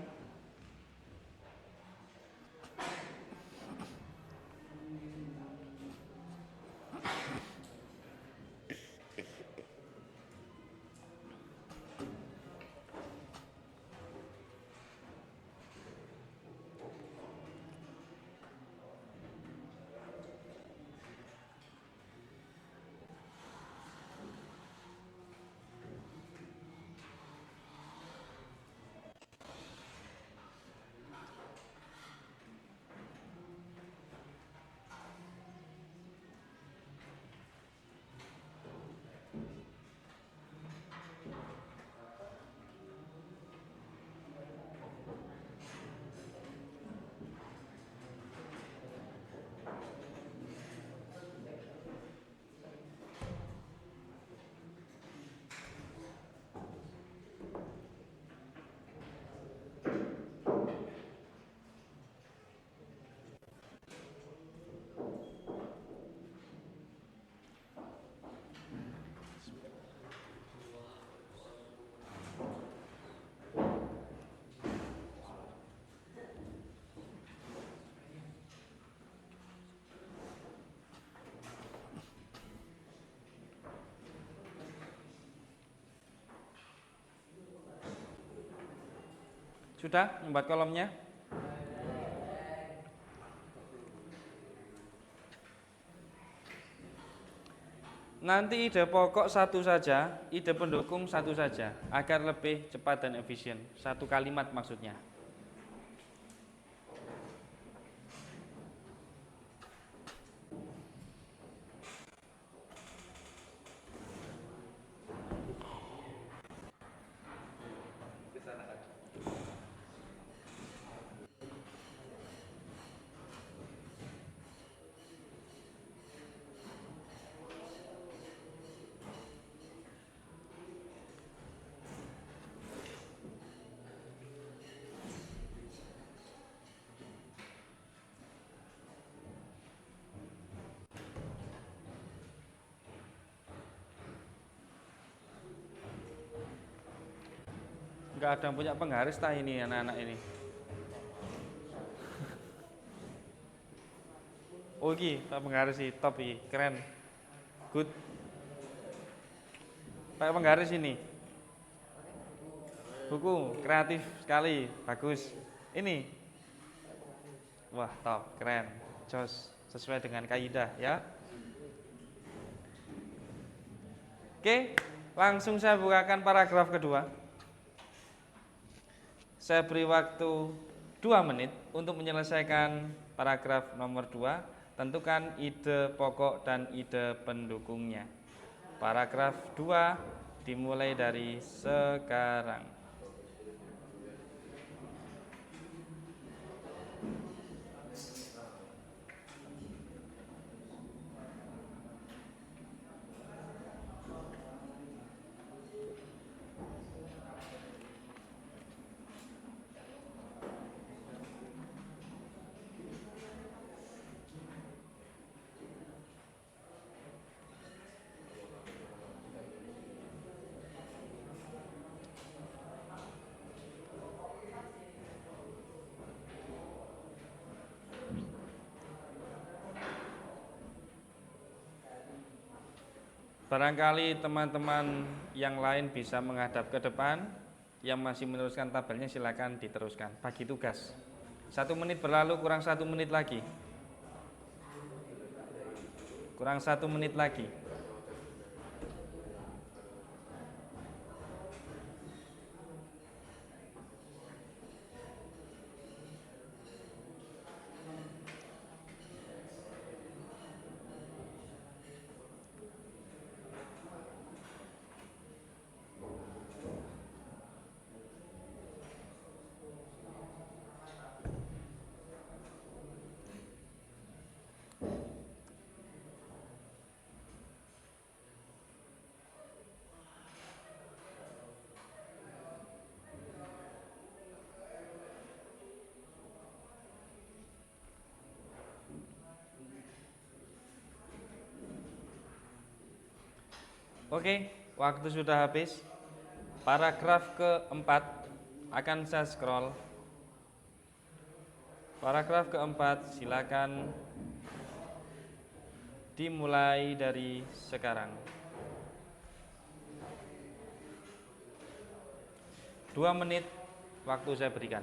Sudah membuat kolomnya? Nanti ide pokok satu saja, ide pendukung satu saja, agar lebih cepat dan efisien. Satu kalimat maksudnya. Enggak ada yang punya penggaris tah ini anak-anak ini. Oh iki, Pak penggaris sih, top iki, keren. Good. Pak penggaris ini. Buku kreatif sekali, bagus. Ini. Wah, top, keren. Jos, sesuai dengan kaidah ya. Oke, langsung saya bukakan paragraf kedua. Saya beri waktu 2 menit untuk menyelesaikan paragraf nomor 2. Tentukan ide pokok dan ide pendukungnya. Paragraf 2 dimulai dari sekarang. Barangkali teman-teman yang lain bisa menghadap ke depan. Yang masih meneruskan tabelnya silakan diteruskan. Bagi tugas. 1 menit berlalu, kurang 1 menit lagi. Kurang 1 menit lagi. Oke, waktu sudah habis. Paragraf keempat akan saya scroll. Paragraf keempat, silakan dimulai dari sekarang. 2 menit waktu saya berikan.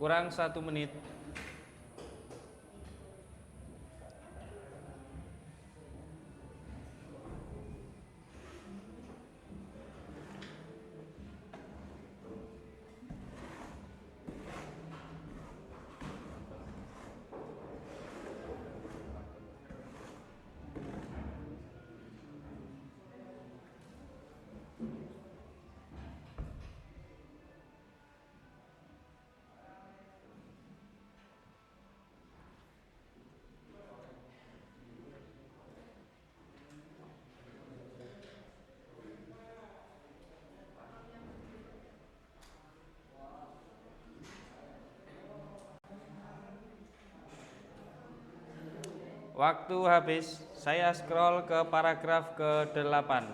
Kurang 1 menit. Waktu habis, saya scroll ke paragraf ke-8.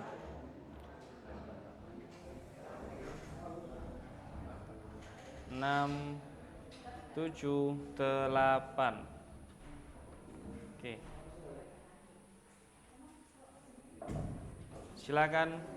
6, 7, 8. Oke. Silakan.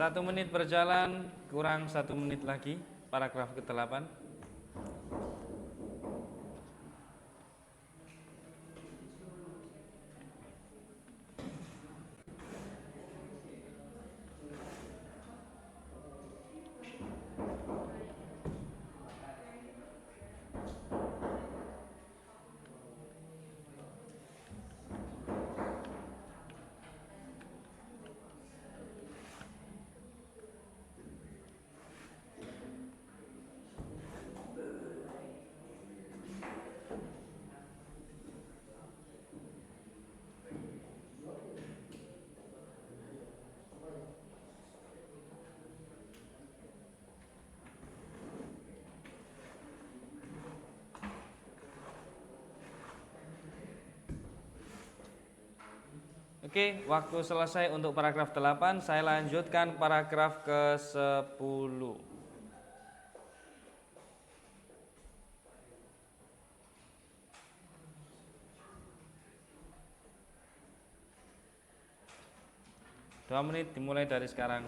Satu menit berjalan, kurang 1 menit lagi, paragraf ke-8. Oke, waktu selesai untuk paragraf 8, saya lanjutkan paragraf ke-10. 2 menit dimulai dari sekarang.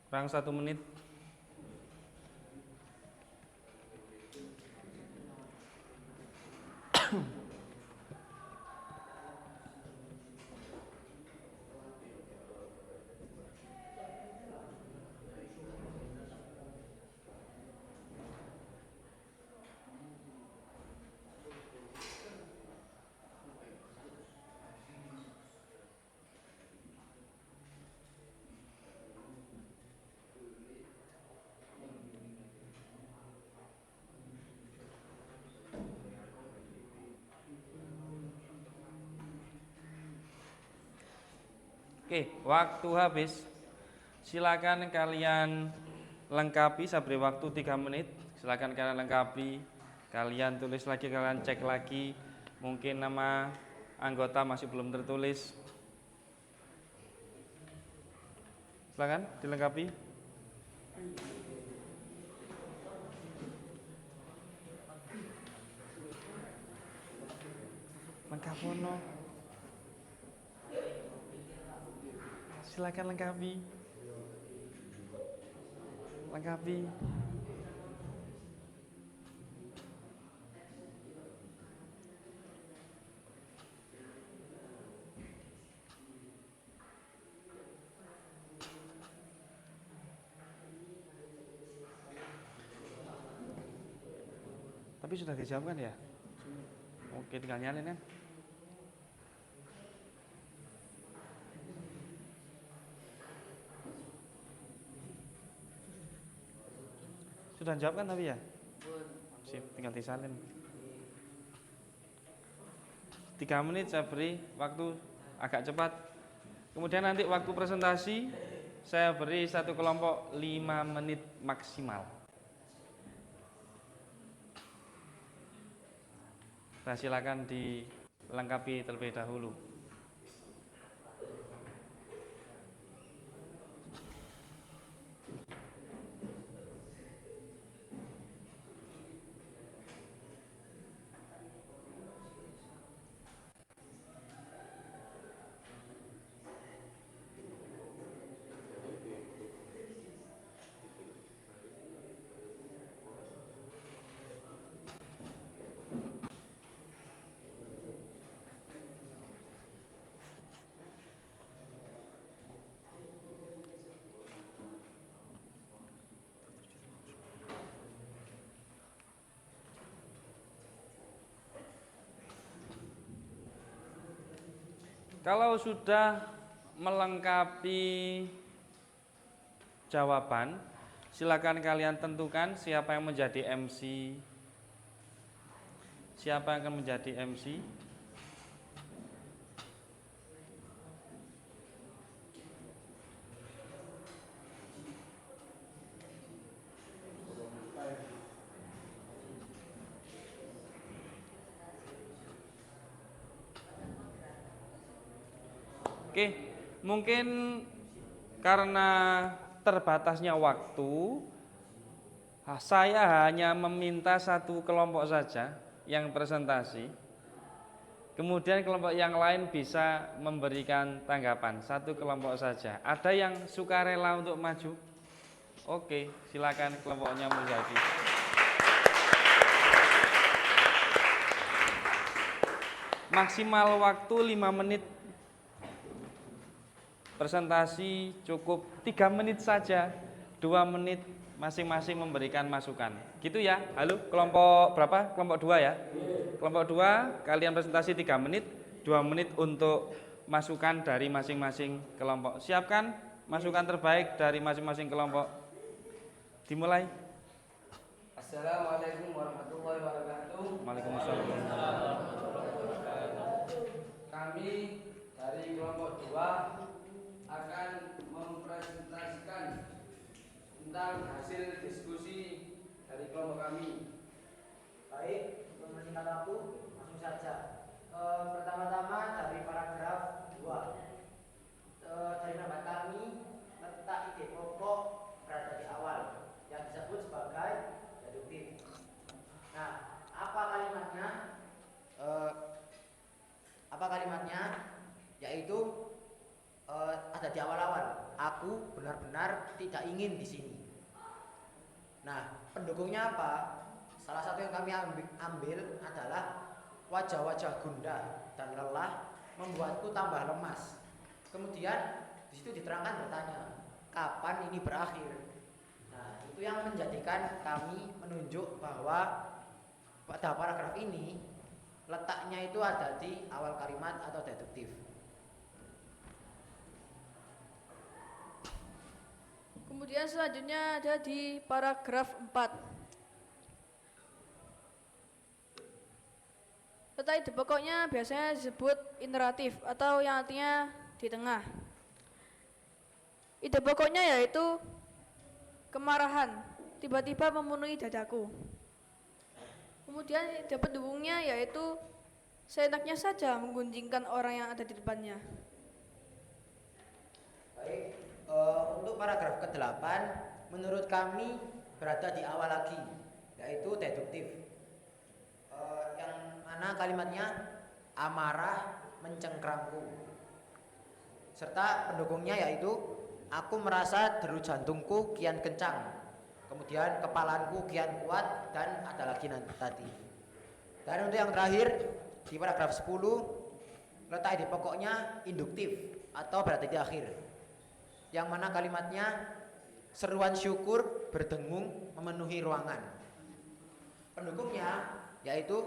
Kurang 1 menit. Oke, waktu habis. Silakan kalian lengkapi, saya beri waktu 3 menit. Silakan kalian lengkapi, kalian tulis lagi, kalian cek lagi. Mungkin nama anggota masih belum tertulis. Silakan dilengkapi. Lengkapono. Silakan lengkapi. Lengkapi. Tapi sudah dijawab kan ya? Oke, tinggal nyalin kan? Sudah jawab kan tapi ya? Sip, tinggal disalin. 3 menit saya beri waktu agak cepat. Kemudian nanti waktu presentasi saya beri satu kelompok 5 menit maksimal. Nah, silakan dilengkapi terlebih dahulu. Kalau sudah melengkapi jawaban, silakan kalian tentukan siapa yang menjadi MC. Siapa yang akan menjadi MC? Oke, mungkin karena terbatasnya waktu, saya hanya meminta satu kelompok saja yang presentasi. Kemudian kelompok yang lain bisa memberikan tanggapan, satu kelompok saja. Ada yang sukarela untuk maju? Oke, silakan kelompoknya Muzaki. Maksimal waktu 5 menit. Presentasi cukup 3 menit saja, 2 menit masing-masing memberikan masukan. Gitu ya. Halo, kelompok berapa? Kelompok 2 ya. Kelompok 2, kalian presentasi 3 menit, 2 menit untuk masukan dari masing-masing kelompok. Siapkan masukan terbaik dari masing-masing kelompok. Dimulai.
Assalamualaikum warahmatullahi wabarakatuh.
Waalaikumsalam.
Kami dari kelompok 2 akan mempresentasikan tentang hasil diskusi dari kelompok kami.
Baik, untuk menyingkat waktu, langsung saja. Pertama-tama dari paragraf 2. Dari pendapat kami, letak ide pokok berada di awal, yang disebut sebagai deduktif. Nah, apa kalimatnya? Yaitu ada di awal-awal. Aku benar-benar tidak ingin di sini. Nah, pendukungnya apa? Salah satu yang kami ambil adalah wajah-wajah gundah dan lelah membuatku tambah lemas. Kemudian di situ diterangkan bertanya, kapan ini berakhir? Nah, itu yang menjadikan kami menunjuk bahwa pada paragraf ini letaknya itu ada di awal kalimat atau deduktif.
Kemudian selanjutnya ada di paragraf 4. Letak ide pokoknya biasanya disebut iteratif atau yang artinya di tengah. Ide pokoknya yaitu kemarahan tiba-tiba memenuhi dadaku. Kemudian ide pendukungnya yaitu seenaknya saja menggunjingkan orang yang ada di depannya.
Baik, untuk paragraf ke-8 menurut kami berada di awal lagi, yaitu deduktif. Yang mana kalimatnya amarah mencengkramku. Serta pendukungnya yaitu aku merasa deru jantungku kian kencang. Kemudian kepalaku kian kuat dan ada lagi nanti tadi. Dan untuk yang terakhir di paragraf 10 letak ide pokoknya induktif atau berada di akhir. Yang mana kalimatnya seruan syukur berdengung memenuhi ruangan. Pendukungnya yaitu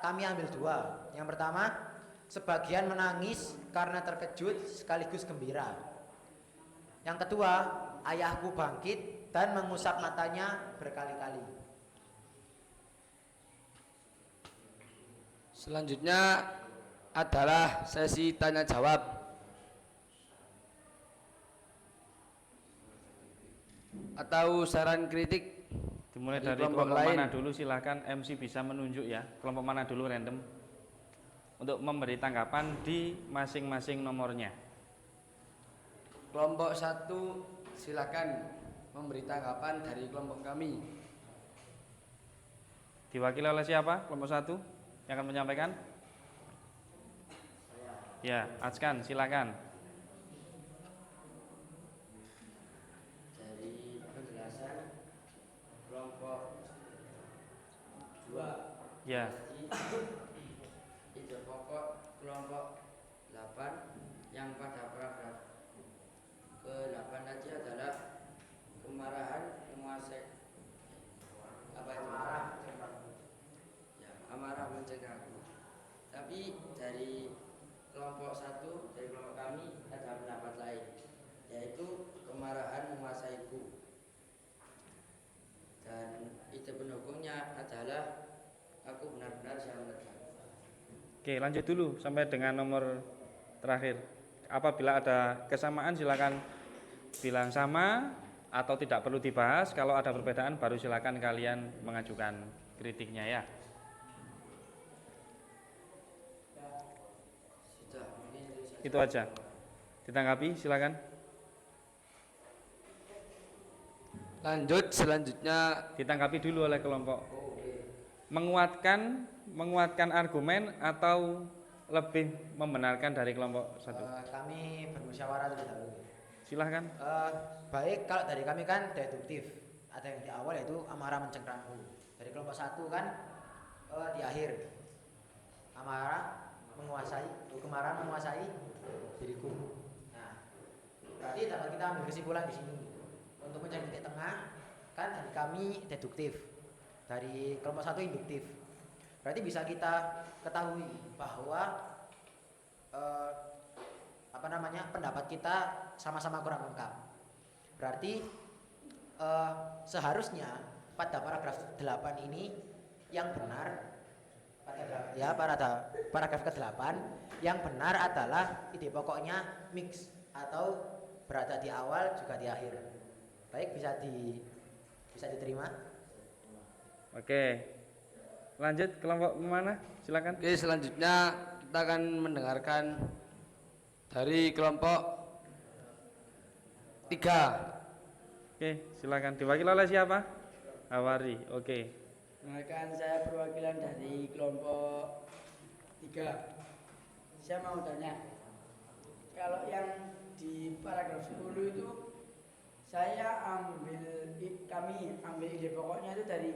kami ambil 2. Yang pertama, sebagian menangis karena terkejut sekaligus gembira. Yang kedua, ayahku bangkit dan mengusap matanya berkali-kali.
Selanjutnya adalah sesi tanya jawab. Atau saran kritik.
Dimulai dari kelompok mana dulu, silahkan MC bisa menunjuk ya. Kelompok mana dulu random untuk memberi tanggapan di masing-masing nomornya.
Kelompok 1 silakan memberi tanggapan dari kelompok kami.
Diwakili oleh siapa? Kelompok 1 yang akan menyampaikan? Ya, Atskan, silakan.
Dari penjelasan kelompok 2.
Ya.
Ide pokok kelompok 8 yang pada paragraf ke-8 tadi adalah kemarahan menguasai apa itu? Amarah mencegahku. Tapi dari kelompok 1, dari kelompok kami ada pendapat lain, yaitu kemarahan menguasaiku. Dan ide pendukungnya adalah aku benar-benar siap menekan.
Oke, lanjut dulu sampai dengan nomor terakhir. Apabila ada kesamaan silakan bilang sama atau tidak perlu dibahas. Kalau ada perbedaan baru silakan kalian mengajukan kritiknya ya. Itu aja. Ditanggapi, silakan.
Lanjut selanjutnya
Ditanggapi dulu oleh kelompok. Menguatkan argumen atau lebih membenarkan dari kelompok satu.
Kami bermusyawarah terlebih dahulu.
Silahkan.
Baik, kalau dari kami kan deduktif. Ada yang di awal yaitu amarah mencengkramku. Dari kelompok satu kan di akhir kemarahan menguasai diriku. Nah, berarti dapat kita ambil kesimpulan di sini. Untuk mencari titik tengah, kan dari kami deduktif, dari kelompok satu induktif. Berarti bisa kita ketahui bahwa pendapat kita sama-sama kurang lengkap. Berarti seharusnya pada paragraf 8 ini yang benar pada paragraf ke-8 yang benar adalah ide pokoknya mix atau berada di awal juga di akhir. Baik, bisa diterima.
Oke. Lanjut kelompok mana? Silakan.
Oke, selanjutnya kita akan mendengarkan dari kelompok 3.
Oke, silakan. Diwakili oleh siapa? Awari. Oke.
Perkenalkan, saya perwakilan dari kelompok 3. Saya mau tanya, kalau yang di paragraf 10 itu kami ambil ide pokoknya itu dari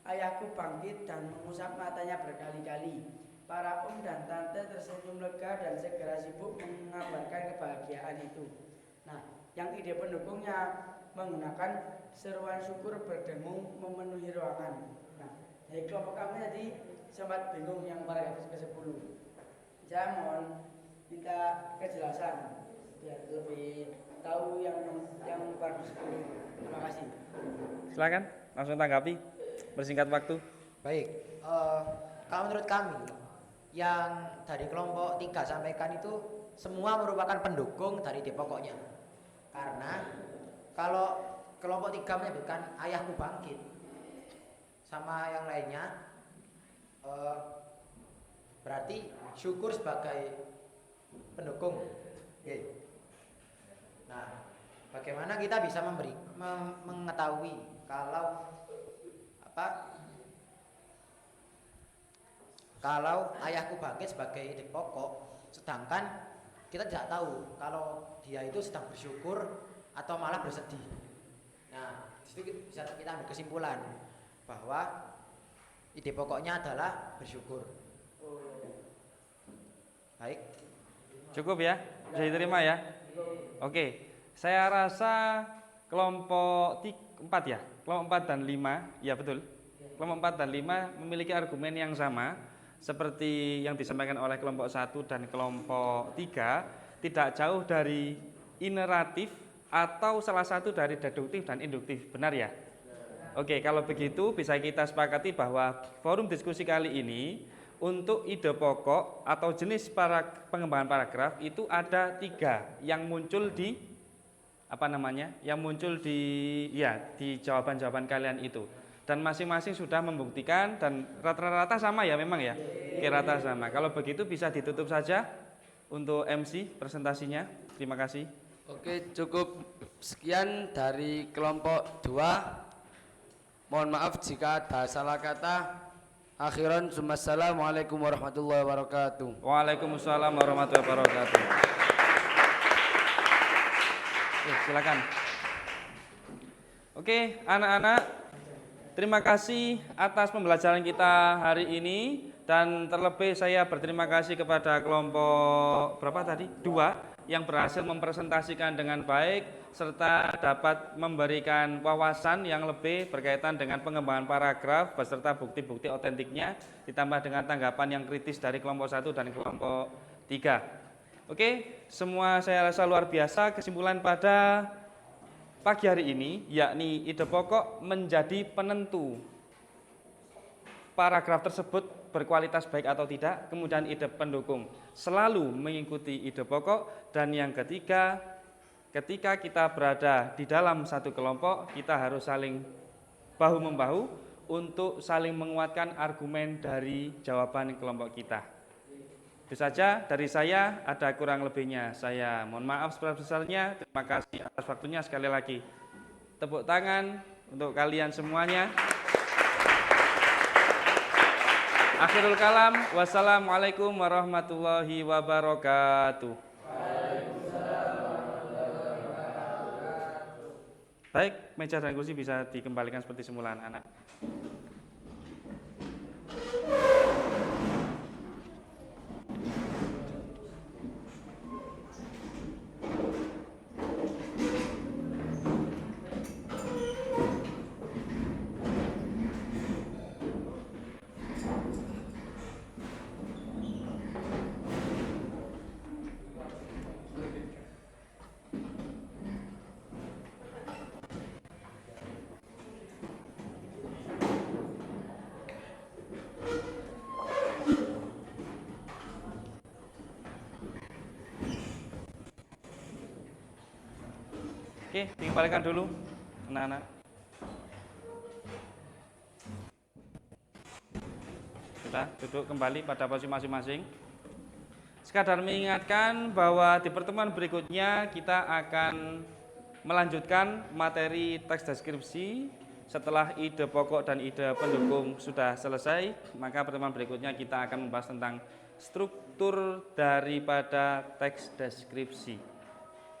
ayahku bangkit dan mengusap matanya berkali-kali. Para dan tante tersenyum lega dan segera sibuk mengabarkan kebahagiaan itu. Nah, yang ide pendukungnya menggunakan seruan syukur berdengung memenuhi ruangan. Nah, dari kelompok kami tadi sempat bingung yang paragraf ke-10. Saya mohon minta kejelasan biar lebih tahu yang paragraf 10. Terima kasih.
Silakan langsung tanggapi. Bersingkat waktu.
Baik, kalau menurut kami yang dari kelompok 3 sampaikan itu semua merupakan pendukung dari ide pokoknya. Karena kalau kelompok 3 menyebutkan ayahku bangkit sama yang lainnya, berarti syukur sebagai pendukung. Oke. Nah, bagaimana kita bisa mengetahui kalau ayahku bangkit sebagai ide pokok, sedangkan kita tidak tahu kalau dia itu sedang bersyukur atau malah bersedih. Nah, disitu bisa kita ambil kesimpulan bahwa ide pokoknya adalah bersyukur. Baik.
Cukup ya? Bisa diterima ya? Oke. Saya rasa kelompok 4 ya? Kelompok 4 dan 5, ya betul. Kelompok 4 dan 5 memiliki argumen yang sama seperti yang disampaikan oleh kelompok 1 dan kelompok 3, tidak jauh dari ineratif atau salah satu dari deduktif dan induktif. Benar ya? Oke, kalau begitu bisa kita sepakati bahwa forum diskusi kali ini untuk ide pokok atau jenis pengembangan paragraf itu ada 3 yang muncul di di jawaban-jawaban kalian itu, dan masing-masing sudah membuktikan dan rata-rata sama ya memang ya. Oke, rata sama. Kalau begitu bisa ditutup saja untuk MC presentasinya. Terima kasih.
Oke, cukup sekian dari kelompok 2. Mohon maaf jika ada salah kata. Akhiran, assalamualaikum warahmatullahi wabarakatuh.
Waalaikumsalam warahmatullahi wabarakatuh. Silakan. Oke, anak-anak, terima kasih atas pembelajaran kita hari ini, dan terlebih saya berterima kasih kepada kelompok berapa tadi? 2 yang berhasil mempresentasikan dengan baik serta dapat memberikan wawasan yang lebih berkaitan dengan pengembangan paragraf beserta bukti-bukti otentiknya, ditambah dengan tanggapan yang kritis dari kelompok 1 dan kelompok 3. Oke, semua saya rasa luar biasa. Kesimpulan pada pagi hari ini, yakni ide pokok menjadi penentu paragraf tersebut berkualitas baik atau tidak. Kemudian ide pendukung selalu mengikuti ide pokok. Dan yang ketiga, ketika kita berada di dalam satu kelompok, kita harus saling bahu-membahu untuk saling menguatkan argumen dari jawaban kelompok kita. Itu saja dari saya, ada kurang lebihnya saya mohon maaf sebesar-besarnya. Terima kasih atas waktunya sekali lagi. Tepuk tangan untuk kalian semuanya. Akhirul kalam, wassalamualaikum warahmatullahi wabarakatuh. Baik, meja dan kursi bisa dikembalikan seperti semula anak-anak. Oke, dikembalikan dulu anak-anak. Sudah duduk kembali pada posisi masing-masing. Sekadar mengingatkan bahwa di pertemuan berikutnya kita akan melanjutkan materi teks deskripsi. Setelah ide pokok dan ide pendukung sudah selesai, maka pertemuan berikutnya kita akan membahas tentang struktur daripada teks deskripsi.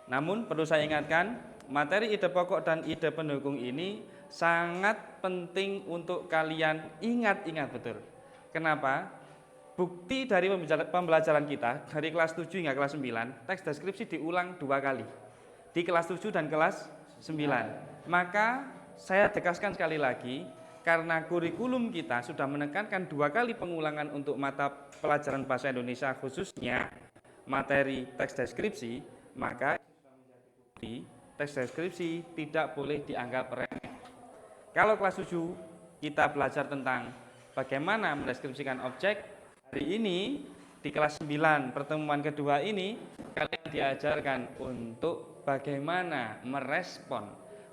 Namun perlu saya ingatkan, materi ide pokok dan ide pendukung ini sangat penting untuk kalian ingat-ingat betul. Kenapa? Bukti dari pembelajaran kita dari kelas 7 hingga kelas 9, teks deskripsi diulang 2 kali. Di kelas 7 dan kelas 9. Maka saya tegaskan sekali lagi, karena kurikulum kita sudah menekankan 2 kali pengulangan untuk mata pelajaran bahasa Indonesia khususnya materi teks deskripsi, maka teks deskripsi tidak boleh dianggap remeh. Kalau kelas 7 kita belajar tentang bagaimana mendeskripsikan objek, hari ini di kelas 9 pertemuan kedua ini kalian diajarkan untuk bagaimana merespon,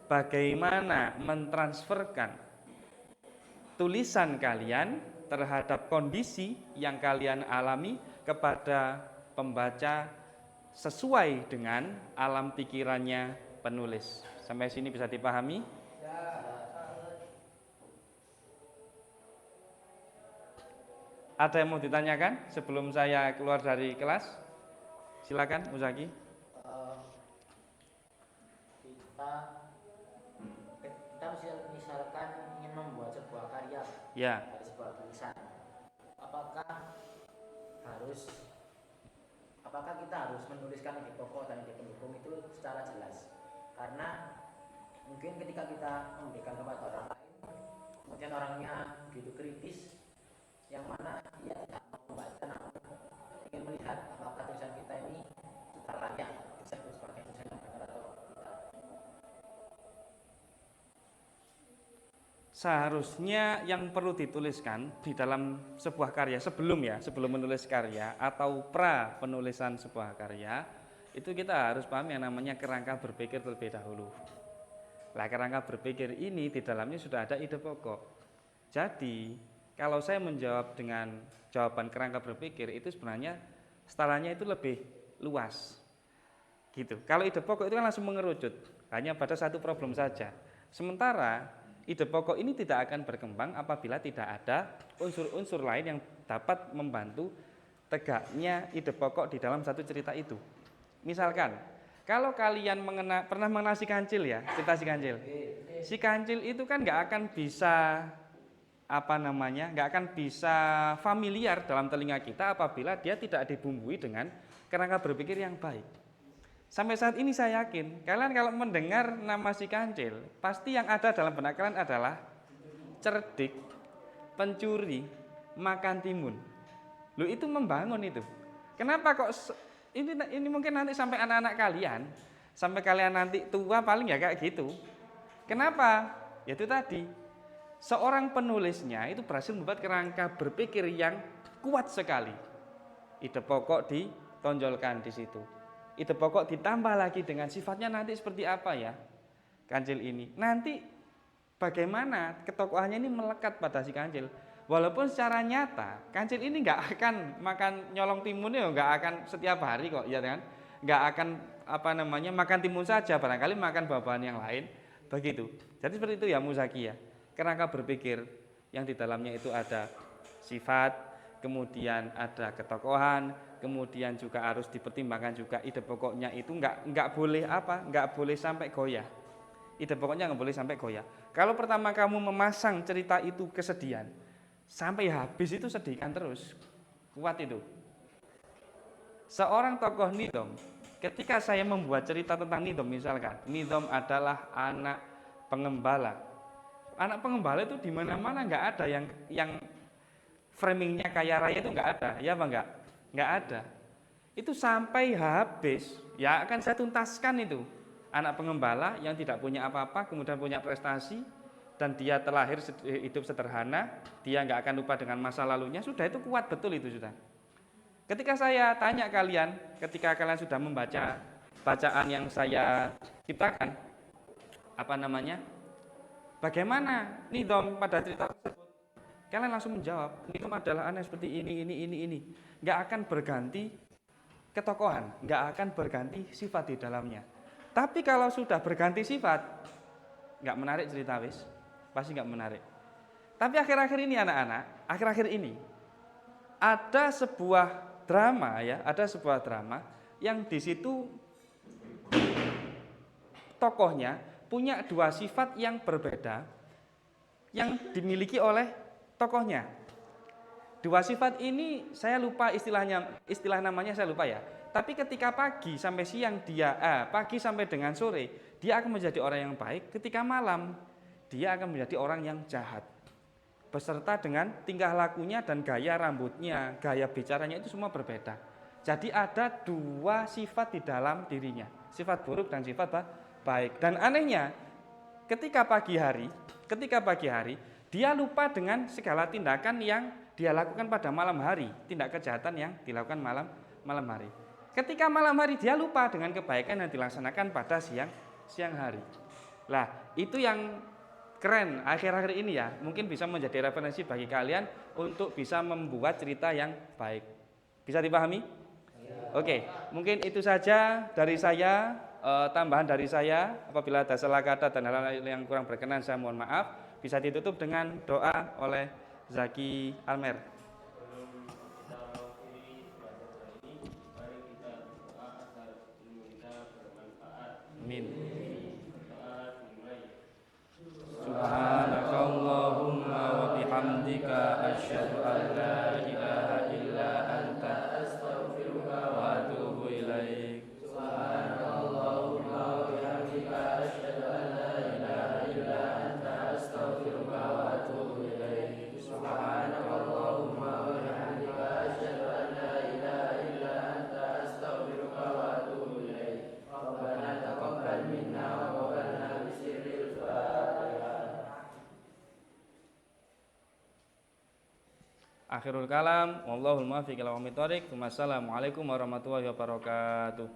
bagaimana mentransferkan tulisan kalian terhadap kondisi yang kalian alami kepada pembaca sesuai dengan alam pikirannya penulis. Sampai sini bisa dipahami? Ada yang mau ditanyakan sebelum saya keluar dari kelas? Silakan, Uzaki.
Kita misalkan ingin membuat sebuah karya
Ya.
dari sebuah tulisan, apakah kita harus menuliskan ide pokok dan ide pendukung itu secara jelas? Karena mungkin ketika kita memberikan kepada orang lain, kemudian orangnya begitu kritis, yang mana ia tidak mau membaca, namun ingin melihat apakah tulisan kita ini sudah layak disebut sebagai tulisan yang benar atau tidak.
Seharusnya yang perlu dituliskan di dalam sebuah karya sebelum menulis karya atau pra penulisan sebuah karya, itu kita harus paham yang namanya kerangka berpikir terlebih dahulu. Nah, kerangka berpikir ini di dalamnya sudah ada ide pokok. Jadi, kalau saya menjawab dengan jawaban kerangka berpikir, itu sebenarnya setaranya itu lebih luas. Gitu. Kalau ide pokok itu kan langsung mengerucut hanya pada satu problem saja. Sementara ide pokok ini tidak akan berkembang apabila tidak ada unsur-unsur lain yang dapat membantu tegaknya ide pokok di dalam satu cerita itu. Misalkan, kalau kalian pernah mengenal si kancil ya, cerita si kancil. Si kancil itu kan nggak akan bisa nggak akan bisa familiar dalam telinga kita apabila dia tidak dibumbui dengan kerangka berpikir yang baik. Sampai saat ini saya yakin, kalian kalau mendengar nama si kancil, pasti yang ada dalam benak kalian adalah cerdik, pencuri, makan timun. Loh, itu membangun itu. Kenapa kok ini mungkin nanti sampai anak-anak kalian, sampai kalian nanti tua paling ya kayak gitu. Kenapa? Ya itu tadi, seorang penulisnya itu berhasil membuat kerangka berpikir yang kuat sekali. Ide pokok ditonjolkan di situ. Ide pokok ditambah lagi dengan sifatnya nanti seperti apa ya kancil ini. Nanti bagaimana ketokohannya ini melekat pada si kancil. Walaupun secara nyata kancil ini nggak akan makan nyolong timun ya, nggak akan setiap hari kok, ya kan? Nggak akan makan timun saja, barangkali makan buah-buahan yang lain, begitu. Jadi seperti itu ya Muzaki ya. Kerangka berpikir yang di dalamnya itu ada sifat, kemudian ada ketokohan, kemudian juga harus dipertimbangkan juga ide pokoknya itu nggak boleh sampai goyah. Ide pokoknya nggak boleh sampai goyah. Kalau pertama kamu memasang cerita itu kesedihan, sampai habis itu sedihkan terus, kuat itu. Seorang tokoh Nidom, ketika saya membuat cerita tentang Nidom misalkan, Nidom adalah anak pengembala. Anak pengembala itu di mana-mana nggak ada yang framingnya kaya raya itu nggak ada, ya apa enggak? Nggak ada. Itu sampai habis, ya akan saya tuntaskan itu. Anak pengembala yang tidak punya apa-apa, kemudian punya prestasi, dan dia terlahir hidup sederhana, dia nggak akan lupa dengan masa lalunya, sudah itu kuat betul itu sudah. Ketika saya tanya kalian, ketika kalian sudah membaca bacaan yang saya ciptakan, bagaimana Nidom pada cerita tersebut? Kalian langsung menjawab, Nidom adalah anak seperti ini. Nggak akan berganti ketokohan, nggak akan berganti sifat di dalamnya. Tapi kalau sudah berganti sifat, nggak menarik cerita wis, pasti nggak menarik. Tapi akhir-akhir ini anak-anak, akhir-akhir ini ada sebuah drama yang di situ tokohnya punya dua sifat yang berbeda yang dimiliki oleh tokohnya. Dua sifat ini saya lupa istilah namanya saya lupa ya. Tapi ketika pagi sampai siang pagi sampai dengan sore dia akan menjadi orang yang baik, ketika malam dia akan menjadi orang yang jahat. Beserta dengan tingkah lakunya dan gaya rambutnya, gaya bicaranya itu semua berbeda. Jadi ada dua sifat di dalam dirinya, sifat buruk dan sifat baik. Dan anehnya, ketika pagi hari dia lupa dengan segala tindakan yang dia lakukan pada malam hari, tindak kejahatan yang dilakukan malam hari. Ketika malam hari dia lupa dengan kebaikan yang dilaksanakan pada siang hari. Lah, itu yang keren akhir-akhir ini ya, mungkin bisa menjadi referensi bagi kalian untuk bisa membuat cerita yang baik. Bisa dipahami? Oke, mungkin itu saja dari saya, tambahan dari saya. Apabila ada salah kata dan hal-hal yang kurang berkenan saya mohon maaf. Bisa ditutup dengan doa oleh Zaki Almer. Amin. Subhanakallahumma wa bihamdika asyhadu an la ilaha illa anta astaghfiruka wa atubu ilaik. Subhanakallahumma wa bihamdika asyhadu an la ilaha illa anta astaghfiruka wa atubu ilaik. Subhanakallahumma wa bihamdika asyhadu an la ilaha illa anta astaghfiruka wa atubu ilaik. Rabbana taqabbal minna wa qabalna bisirril Fatihah. Akhirul kalam, wallahul muwaffiq ila aqwamit thoriq. Wassalamualaikum warahmatullahi wabarakatuh.